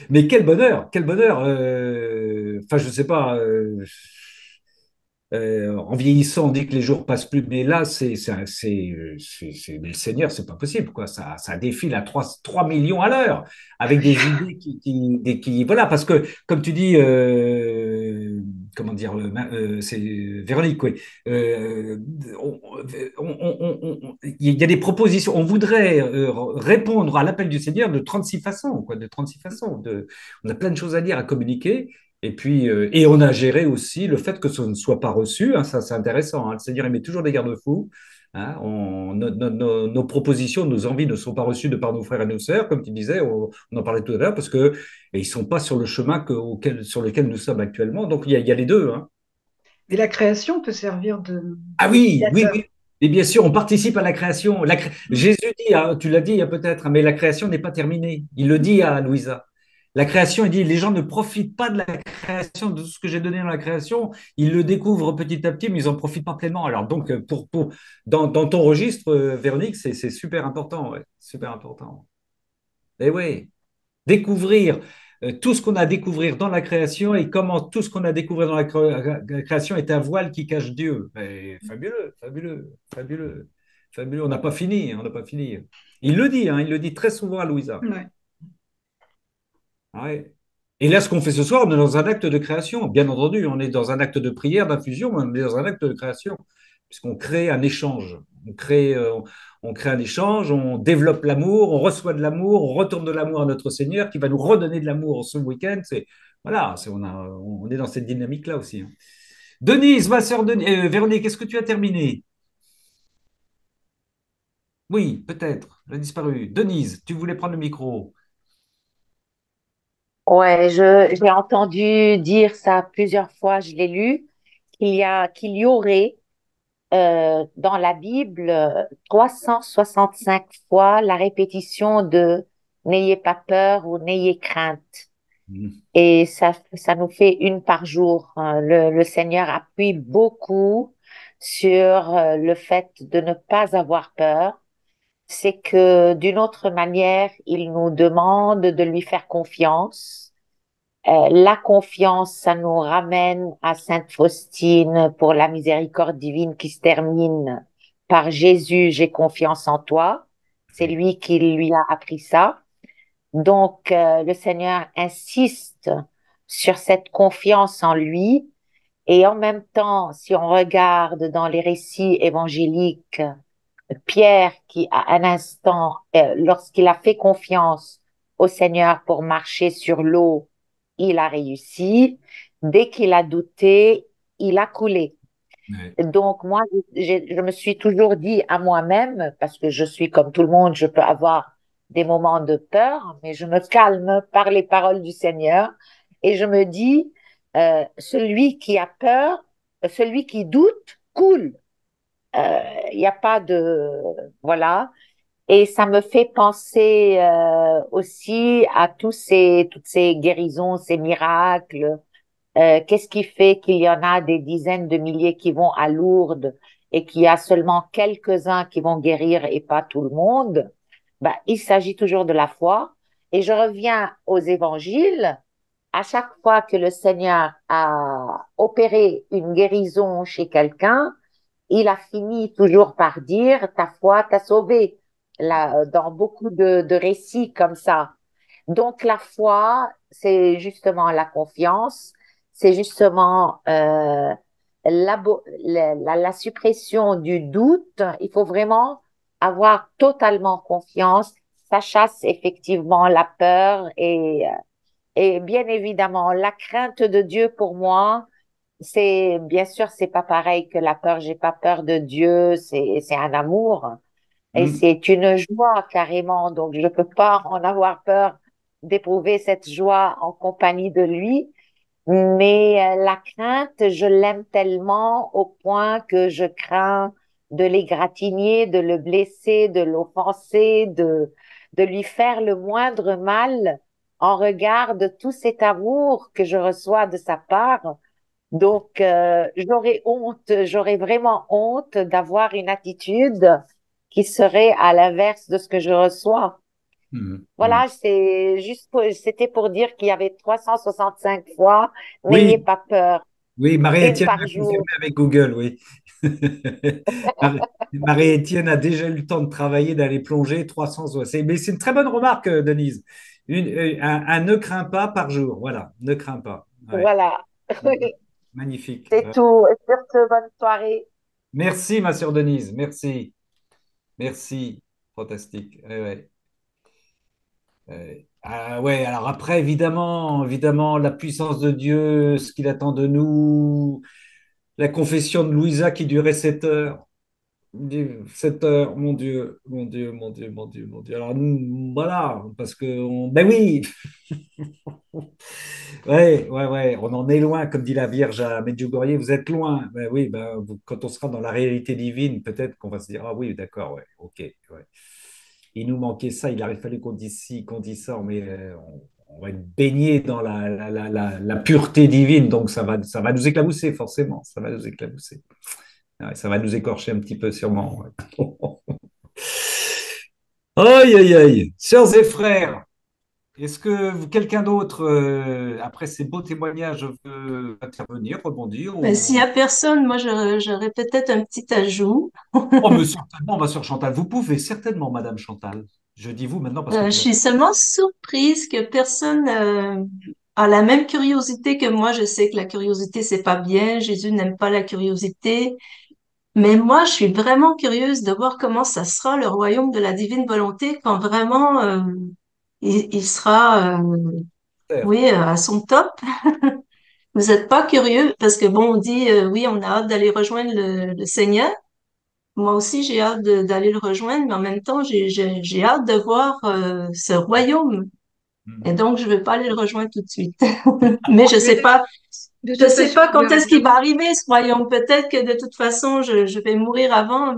Mais quel bonheur, quel bonheur. Enfin, je sais pas. En vieillissant, on dit que les jours passent plus, mais là, mais le Seigneur, c'est pas possible, quoi. Ça défile à 3 millions à l'heure, avec des idées voilà, parce que, comme tu dis, comment dire, c'est Véronique, oui. On- il y a des propositions. On voudrait répondre à l'appel du Seigneur de 36 façons, quoi, de 36 façons. On a plein de choses à dire, à communiquer. Et puis, et on a géré aussi le fait que ce ne soit pas reçu. Hein, ça, c'est intéressant. Hein. Le Seigneur, il met toujours des garde-fous. Hein. Nos propositions, nos envies ne sont pas reçues de par nos frères et nos sœurs, comme tu disais, on en parlait tout à l'heure, parce que ils ne sont pas sur le chemin sur lequel nous sommes actuellement. Donc, il y a les deux. Hein. Et la création peut servir de Ah oui, oui, médiateur. oui. Et bien sûr, on participe à la création. Jésus dit, hein, tu l'as dit il y a peut-être, hein, mais la création n'est pas terminée. Il le dit à Louisa. La création, il dit, les gens ne profitent pas de la création, de tout ce que j'ai donné dans la création. Ils le découvrent petit à petit, mais ils n'en profitent pas pleinement. Alors, donc, dans ton registre, Véronique, c'est super important. Ouais, super important. Et oui, découvrir tout ce qu'on a à découvrir dans la création et comment tout ce qu'on a à découvrir dans la création est un voile qui cache Dieu. Mais fabuleux, fabuleux, fabuleux, fabuleux. On n'a pas fini, on n'a pas fini. Il le dit, hein, il le dit très souvent à Louisa. Ouais. Ouais. Et là, ce qu'on fait ce soir, on est dans un acte de création. Bien entendu, on est dans un acte de prière, d'infusion, mais on est dans un acte de création, puisqu'on crée un échange. On crée un échange, on développe l'amour, on reçoit de l'amour, on retourne de l'amour à notre Seigneur qui va nous redonner de l'amour ce week-end. Voilà, on est dans cette dynamique-là aussi. Hein. Denise, ma sœur Véronique, est-ce que tu as terminé? Oui, peut-être. Elle a disparu. Denise, tu voulais prendre le micro. Ouais, j'ai entendu dire ça plusieurs fois, je l'ai lu, qu'il y aurait dans la Bible 365 fois la répétition de n'ayez pas peur ou n'ayez crainte. Et ça nous fait une par jour. Hein. Le Seigneur appuie beaucoup sur le fait de ne pas avoir peur. C'est que d'une autre manière, il nous demande de lui faire confiance. La confiance, ça nous ramène à Sainte Faustine pour la miséricorde divine qui se termine par Jésus, j'ai confiance en toi. C'est lui qui lui a appris ça. Donc, le Seigneur insiste sur cette confiance en lui. Et en même temps, si on regarde dans les récits évangéliques, Pierre qui, à un instant, lorsqu'il a fait confiance au Seigneur pour marcher sur l'eau, il a réussi. Dès qu'il a douté, il a coulé. Ouais. Donc, moi, je me suis toujours dit à moi-même, parce que je suis comme tout le monde, je peux avoir des moments de peur, mais je me calme par les paroles du Seigneur et je me dis, celui qui a peur, celui qui doute, coule. Il n'y a pas de... Voilà. Et ça me fait penser aussi à toutes ces guérisons, ces miracles. Qu'est-ce qui fait qu'il y en a des dizaines de milliers qui vont à Lourdes et qu'il y a seulement quelques-uns qui vont guérir et pas tout le monde? Ben, il s'agit toujours de la foi. Et je reviens aux évangiles. À chaque fois que le Seigneur a opéré une guérison chez quelqu'un, il a fini toujours par dire ta foi t'a sauvé. Là, dans beaucoup de récits comme ça. Donc, la foi, c'est justement la confiance, c'est justement la suppression du doute. Il faut vraiment avoir totalement confiance. Ça chasse effectivement la peur et bien évidemment la crainte de Dieu pour moi. C'est bien sûr, c'est pas pareil que la peur. J'ai pas peur de Dieu. C'est un amour et Hmm. c'est une joie carrément. Donc je peux pas en avoir peur d'éprouver cette joie en compagnie de lui. Mais la crainte, je l'aime tellement au point que je crains de l'égratigner, de le blesser, de l'offenser, de lui faire le moindre mal en regard de tout cet amour que je reçois de sa part. Donc, j'aurais honte, j'aurais vraiment honte d'avoir une attitude qui serait à l'inverse de ce que je reçois. Hmm. Hmm. Voilà, c'était pour dire qu'il y avait 365 fois, n'ayez Oui, pas peur, oui, une Marie-Étienne par l'a confirmé jour. avec Google, oui. Marie-Étienne a déjà eu le temps de travailler, d'aller plonger 300 fois. Mais c'est une très bonne remarque, Denise. Un ne crains pas par jour, voilà, ne crains pas. Ouais. Voilà. Magnifique. C'est tout. Sur ce, bonne soirée. Merci, ma sœur Denise, merci. Merci, fantastique. Ouais, ouais. Ah ouais, alors après, évidemment, la puissance de Dieu, ce qu'il attend de nous, la confession de Louisa qui durait 7 heures. 7 heures, mon Dieu, mon Dieu, mon Dieu, mon Dieu, mon Dieu. Alors, voilà, parce que, ben oui, ouais, ouais, ouais, on en est loin, comme dit la Vierge à Medjugorje, vous êtes loin. Ben oui, ben, quand on sera dans la réalité divine, peut-être qu'on va se dire, ah oui, d'accord, ouais, ok, ouais. Il nous manquait ça, il aurait fallu qu'on dise ci, qu'on dise ça, mais on va être baigné dans la pureté divine, donc ça va nous éclabousser, forcément, ça va nous éclabousser. Ouais, ça va nous écorcher un petit peu, sûrement. Ouais. Aïe, aïe, aïe. Sœurs et frères, est-ce que quelqu'un d'autre, après ces beaux témoignages, veut intervenir, rebondir Ben, s'il y ou... a personne, moi, j'aurais peut-être un petit ajout. Oh, mais certainement, ma sœur Chantal, vous pouvez, certainement, Madame Chantal. Je dis vous maintenant parce que Je vous êtes... suis seulement surprise que personne a la même curiosité que moi. Je sais que la curiosité, c'est pas bien. Jésus n'aime pas la curiosité. Mais moi, je suis vraiment curieuse de voir comment ça sera le royaume de la divine volonté quand vraiment il sera, oui, à son top. Vous n'êtes pas curieux parce que bon, on dit oui, on a hâte d'aller rejoindre le Seigneur. Moi aussi, j'ai hâte d'aller le rejoindre, mais en même temps, j'ai hâte de voir ce royaume. Et donc, je vais pas aller le rejoindre tout de suite. Mais De je toute sais façon, pas on quand verra est-ce de là qu'il va arriver ce royaume. Peut-être que de toute façon, je vais mourir avant,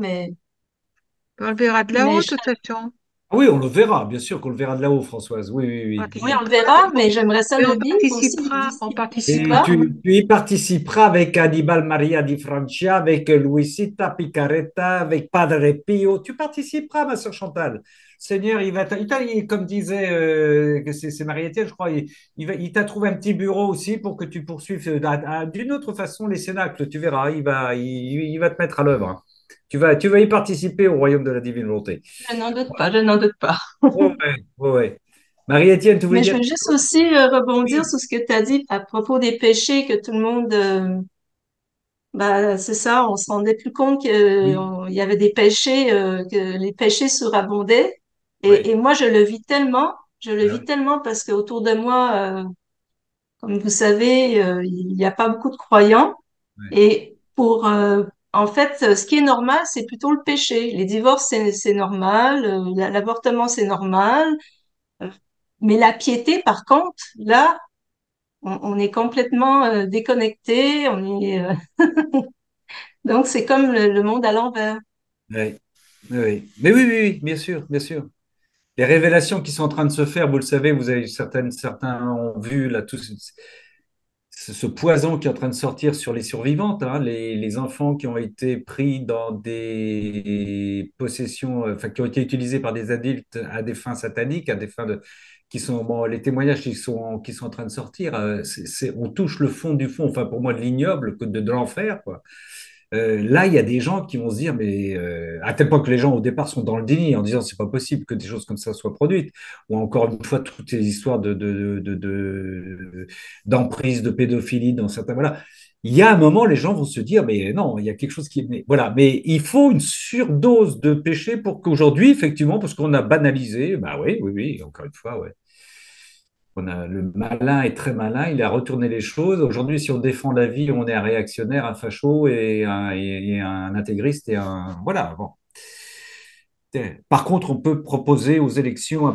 on le verra de là-haut, mais de toute façon. Oui, on le verra, bien sûr qu'on le verra de là-haut, Françoise. Oui, oui, On oui. oui, on le participera, verra, mais j'aimerais ça mais le on vivre aussi participera, on d'ici, Et participera. là. tu y participeras avec Annibal Maria di Francia, avec Luisita Picaretta, avec Padre Pio. Tu participeras, ma sœur Chantal. Seigneur, comme disait que c'est Marie-Étienne, je crois, il t'a trouvé un petit bureau aussi pour que tu poursuives d'une autre façon les cénacles. Tu verras, il va te mettre à l'œuvre, hein. Tu vas y participer au royaume de la divine volonté. Je n'en doute pas, je n'en doute pas. Ouais, ouais, ouais. Marie-Étienne, tu voulais Mais je dire veux quelque juste chose? aussi rebondir Oui, sur ce que tu as dit à propos des péchés, que tout le monde, bah, c'est ça, on se rendait plus compte oui, qu'il y avait des péchés, que les péchés surabondaient. oui. Et moi, je le Ah vis oui. tellement parce qu'autour de moi, comme vous savez, il n'y a pas beaucoup de croyants. Ouais. Et en fait, ce qui est normal, c'est plutôt le péché. Les divorces, c'est normal, l'avortement, c'est normal. Euh, Mais la piété, par contre, là, on est complètement déconnecté. Donc, c'est comme le monde à l'envers. Oui, oui, oui. Mais oui, oui, oui, bien sûr, bien sûr. Les révélations qui sont en train de se faire, vous le savez, vous avez certains ont vu là tout ce poison qui est en train de sortir sur les survivantes, hein, les enfants qui ont été pris dans des possessions, enfin qui ont été utilisés par des adultes à des fins sataniques, à des fins de, qui sont bon, les témoignages qui sont en train de sortir, on touche le fond du fond, enfin pour moi de l'ignoble, de l'enfer, quoi. Là, il y a des gens qui vont se dire, mais à tel point que les gens au départ sont dans le déni en disant c'est pas possible que des choses comme ça soient produites. Ou encore une fois, toutes ces histoires d'emprise, de pédophilie dans certains. Voilà. Il y a un moment, les gens vont se dire, mais non, il y a quelque chose qui est. Voilà. Mais il faut une surdose de péché pour qu'aujourd'hui, effectivement, parce qu'on a banalisé, bah oui, oui, oui, encore une fois, ouais. Le malin est très malin, il a retourné les choses. Aujourd'hui, si on défend la vie, on est un réactionnaire, un facho et un intégriste et un. Voilà, bon. Par contre, on peut proposer aux élections un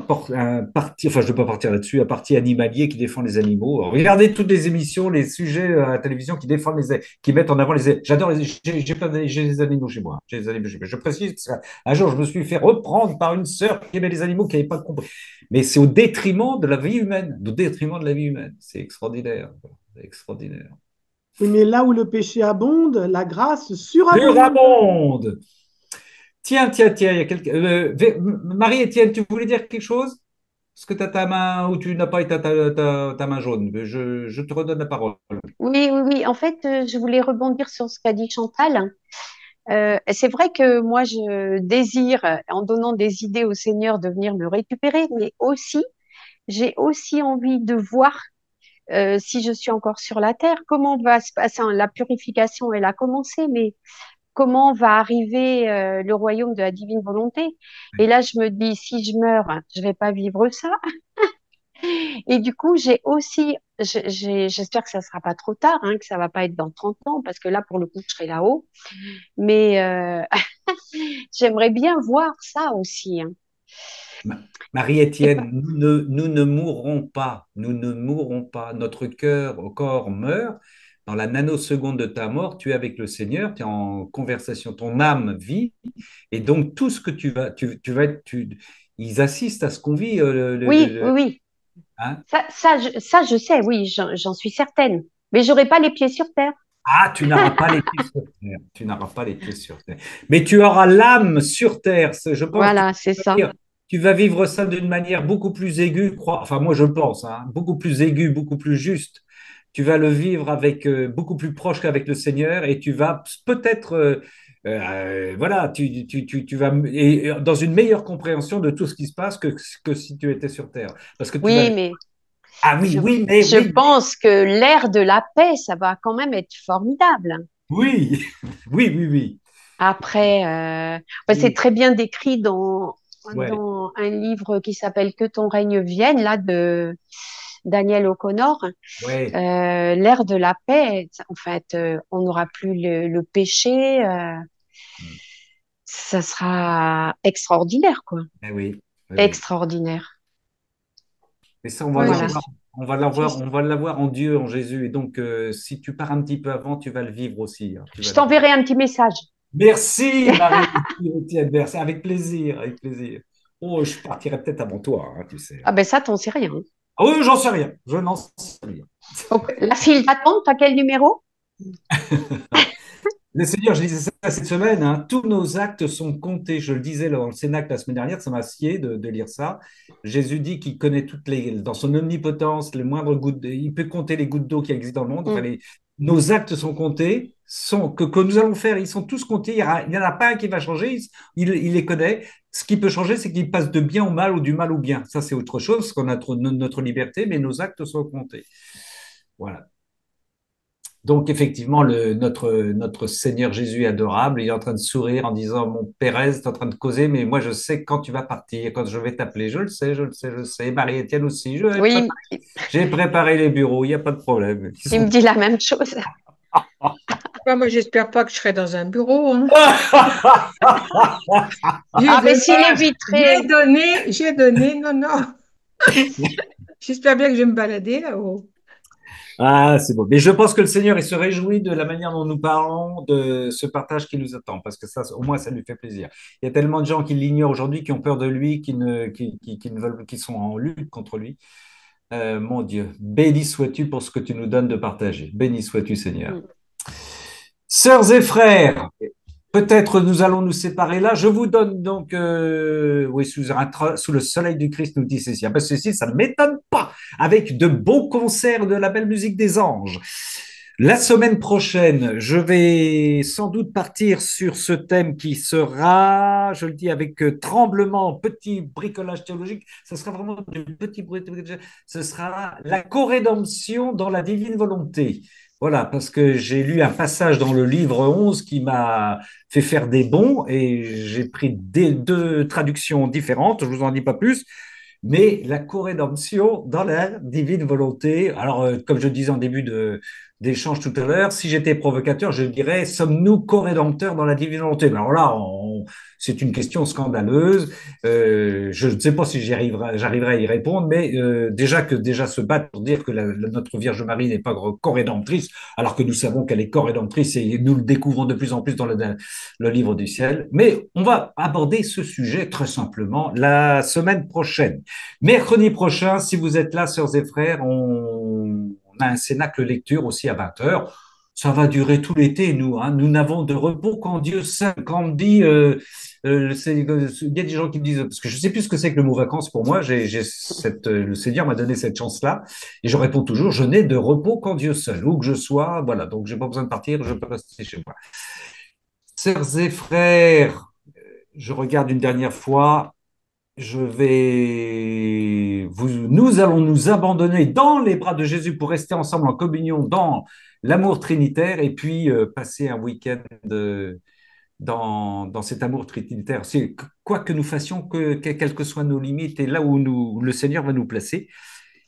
parti, enfin je ne vais pas partir là-dessus, un parti animalier qui défend les animaux. Regardez toutes les émissions, les sujets à la télévision qui défendent qui mettent en avant les. J'adore j'ai des animaux chez moi. J'ai des animaux chez moi. Je précise, parce qu'un jour je me suis fait reprendre par une sœur qui aimait les animaux, qui n'avait pas compris. Mais c'est au détriment de la vie humaine, au détriment de la vie humaine. C'est extraordinaire, c'est extraordinaire. Oui, mais là où le péché abonde, la grâce surabonde. Surabonde. Tiens, tiens, tiens, il y a quelqu'un. Marie-Étienne, tu voulais dire quelque chose? Est-ce que tu as ta main ou tu n'as pas ta main jaune? Je te redonne la parole. Oui, oui, oui. En fait, je voulais rebondir sur ce qu'a dit Chantal. C'est vrai que moi, je désire, en donnant des idées au Seigneur, de venir me récupérer, mais aussi, j'ai aussi envie de voir si je suis encore sur la terre, comment va se passer. La purification, elle a commencé, mais comment va arriver le royaume de la divine volonté? Et là, je me dis, si je meurs, je vais pas vivre ça. Et du coup, j'ai aussi, j'espère que ça sera pas trop tard, hein, que ça va pas être dans 30 ans, parce que là, pour le coup, je serai là-haut. Mais j'aimerais bien voir ça aussi, hein. Et Marie-Étienne, nous ne mourrons pas. Nous ne mourrons pas. Notre corps meurt. Dans la nanoseconde de ta mort, tu es avec le Seigneur, tu es en conversation, ton âme vit. Et donc, tout ce que tu vas être. Ils assistent à ce qu'on vit. oui, oui, oui. Hein. Ça, je sais, oui, j'en suis certaine. Mais j'aurai pas les pieds sur terre. Ah, tu n'auras pas les pieds sur terre. Tu n'auras pas les pieds sur terre. Mais tu auras l'âme sur terre. Je pense que Voilà, c'est ça. tu vas vivre ça d'une manière beaucoup plus aiguë. Enfin, moi, je pense, hein, beaucoup plus aiguë, beaucoup plus juste. Tu vas le vivre avec beaucoup plus proche qu'avec le Seigneur et tu vas peut-être, voilà, tu vas et dans une meilleure compréhension de tout ce qui se passe que si tu étais sur terre. Parce que tu vas. Oui, mais Ah oui, je, oui, mais je oui, pense que l'ère de la paix, ça va quand même être formidable. oui, oui, oui, oui. Après, c'est Oui. très bien décrit Ouais. dans un livre qui s'appelle Que ton règne vienne, là, de Daniel O'Connor. Ouais. L'ère de la paix, en fait, on n'aura plus le péché. Ça sera extraordinaire, quoi. Eh oui, oui, oui. Extraordinaire. Mais ça, on va Ouais, Voilà. l'avoir. On j'es- va l'avoir en Dieu, en Jésus. Et donc, si tu pars un petit peu avant, tu vas le vivre aussi, hein. Tu Je vas le vivre. t'enverrai un petit message. Merci, Marie-Étienne. Merci. Avec plaisir, avec plaisir. Oh, je partirai peut-être avant toi, hein, tu sais. Ah ben ça, t'en sais rien. Ah oui, j'en sais rien. Je n'en sais rien. Donc, la file d'attente, t'as quel numéro? Le Seigneur, je disais ça cette semaine, hein, tous nos actes sont comptés. Je le disais dans le Cénacle la semaine dernière, ça m'a scié de lire ça. Jésus dit qu'il connaît dans son omnipotence, les moindres il peut compter les gouttes d'eau qui existent dans le monde. Enfin, Mm. nos actes sont comptés, que nous allons faire, ils sont tous comptés. Il n'y en a pas un qui va changer, il les connaît. Ce qui peut changer, c'est qu'il passe de bien au mal ou du mal au bien. Ça, c'est autre chose, parce qu'on a notre liberté, mais nos actes sont comptés. Voilà. Donc, effectivement, notre Seigneur Jésus est adorable. Il est en train de sourire en disant, mon Pérez, tu es en train de causer, mais moi, je sais quand tu vas partir, quand je vais t'appeler. Je le sais, je le sais, je le sais. Marie-Étienne aussi. Oui, J'ai préparé les bureaux, il n'y a pas de problème. il me dit la même chose. moi, j'espère pas que je serai dans un bureau, hein. J'ai Ah ben donné, s'il est vitré. j'ai donné, non, non. J'espère bien que je vais me balader là-haut. Ah, c'est beau. Mais je pense que le Seigneur, il se réjouit de la manière dont nous parlons, de ce partage qui nous attend, parce que ça, au moins, ça lui fait plaisir. Il y a tellement de gens qui l'ignorent aujourd'hui, qui ont peur de lui, qui ne veulent, qui sont en lutte contre lui. Mon Dieu, béni sois-tu pour ce que tu nous donnes de partager. Béni sois-tu, Seigneur. Mm. Sœurs et frères, peut-être nous allons nous séparer là. Je vous donne donc, oui, sous le soleil du Christ, nous dit Cécile. Parce que Cécile, ça ne m'étonne pas, avec de beaux concerts de la belle musique des anges. La semaine prochaine, je vais sans doute partir sur ce thème qui sera, je le dis avec tremblement, petit bricolage théologique, ce sera vraiment du petit bricolage, ce sera la co-rédemption dans la divine volonté. Voilà, parce que j'ai lu un passage dans le livre 11 qui m'a fait faire des bonds et j'ai pris deux traductions différentes, je vous en dis pas plus, mais la co-rédemption dans la divine volonté. Alors, comme je disais en début d'échange tout à l'heure, si j'étais provocateur, je dirais, sommes-nous co-rédempteurs dans la divine volonté? Mais alors là, c'est une question scandaleuse. Je ne sais pas si j'arriverai à y répondre, mais déjà se battre pour dire que notre Vierge Marie n'est pas co-rédemptrice, alors que nous savons qu'elle est co-rédemptrice et nous le découvrons de plus en plus dans le livre du ciel. Mais on va aborder ce sujet très simplement la semaine prochaine. Mercredi prochain, si vous êtes là, sœurs et frères, on a un cénacle lecture aussi à 20 heures. Ça va durer tout l'été, nous. Hein. Nous n'avons de repos qu'en Dieu seul. Quand on me dit, il y a des gens qui me disent, parce que je ne sais plus ce que c'est que le mot vacances pour moi, le Seigneur m'a donné cette chance-là, et je réponds toujours, je n'ai de repos qu'en Dieu seul. Où que je sois, voilà, donc je n'ai pas besoin de partir, je peux rester chez moi. Sœurs et frères, je regarde une dernière fois, nous allons nous abandonner dans les bras de Jésus pour rester ensemble en communion dans l'amour trinitaire et puis passer un week-end dans cet amour trinitaire. C'est quoi que nous fassions, quelles que soient nos limites et là où le Seigneur va nous placer.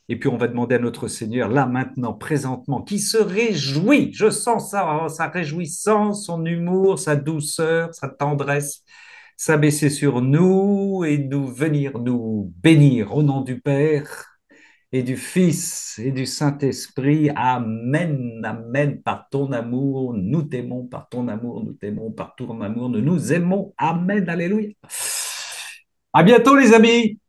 Et puis on va demander à notre Seigneur, là maintenant, présentement, qui se réjouit. Je sens sa réjouissance, son humour, sa douceur, sa tendresse s'abaisser sur nous et nous venir nous bénir au nom du Père et du Fils et du Saint-Esprit. Amen, amen, par ton amour, nous t'aimons, par ton amour, nous t'aimons, par ton amour, nous nous aimons. Amen, alléluia. À bientôt les amis.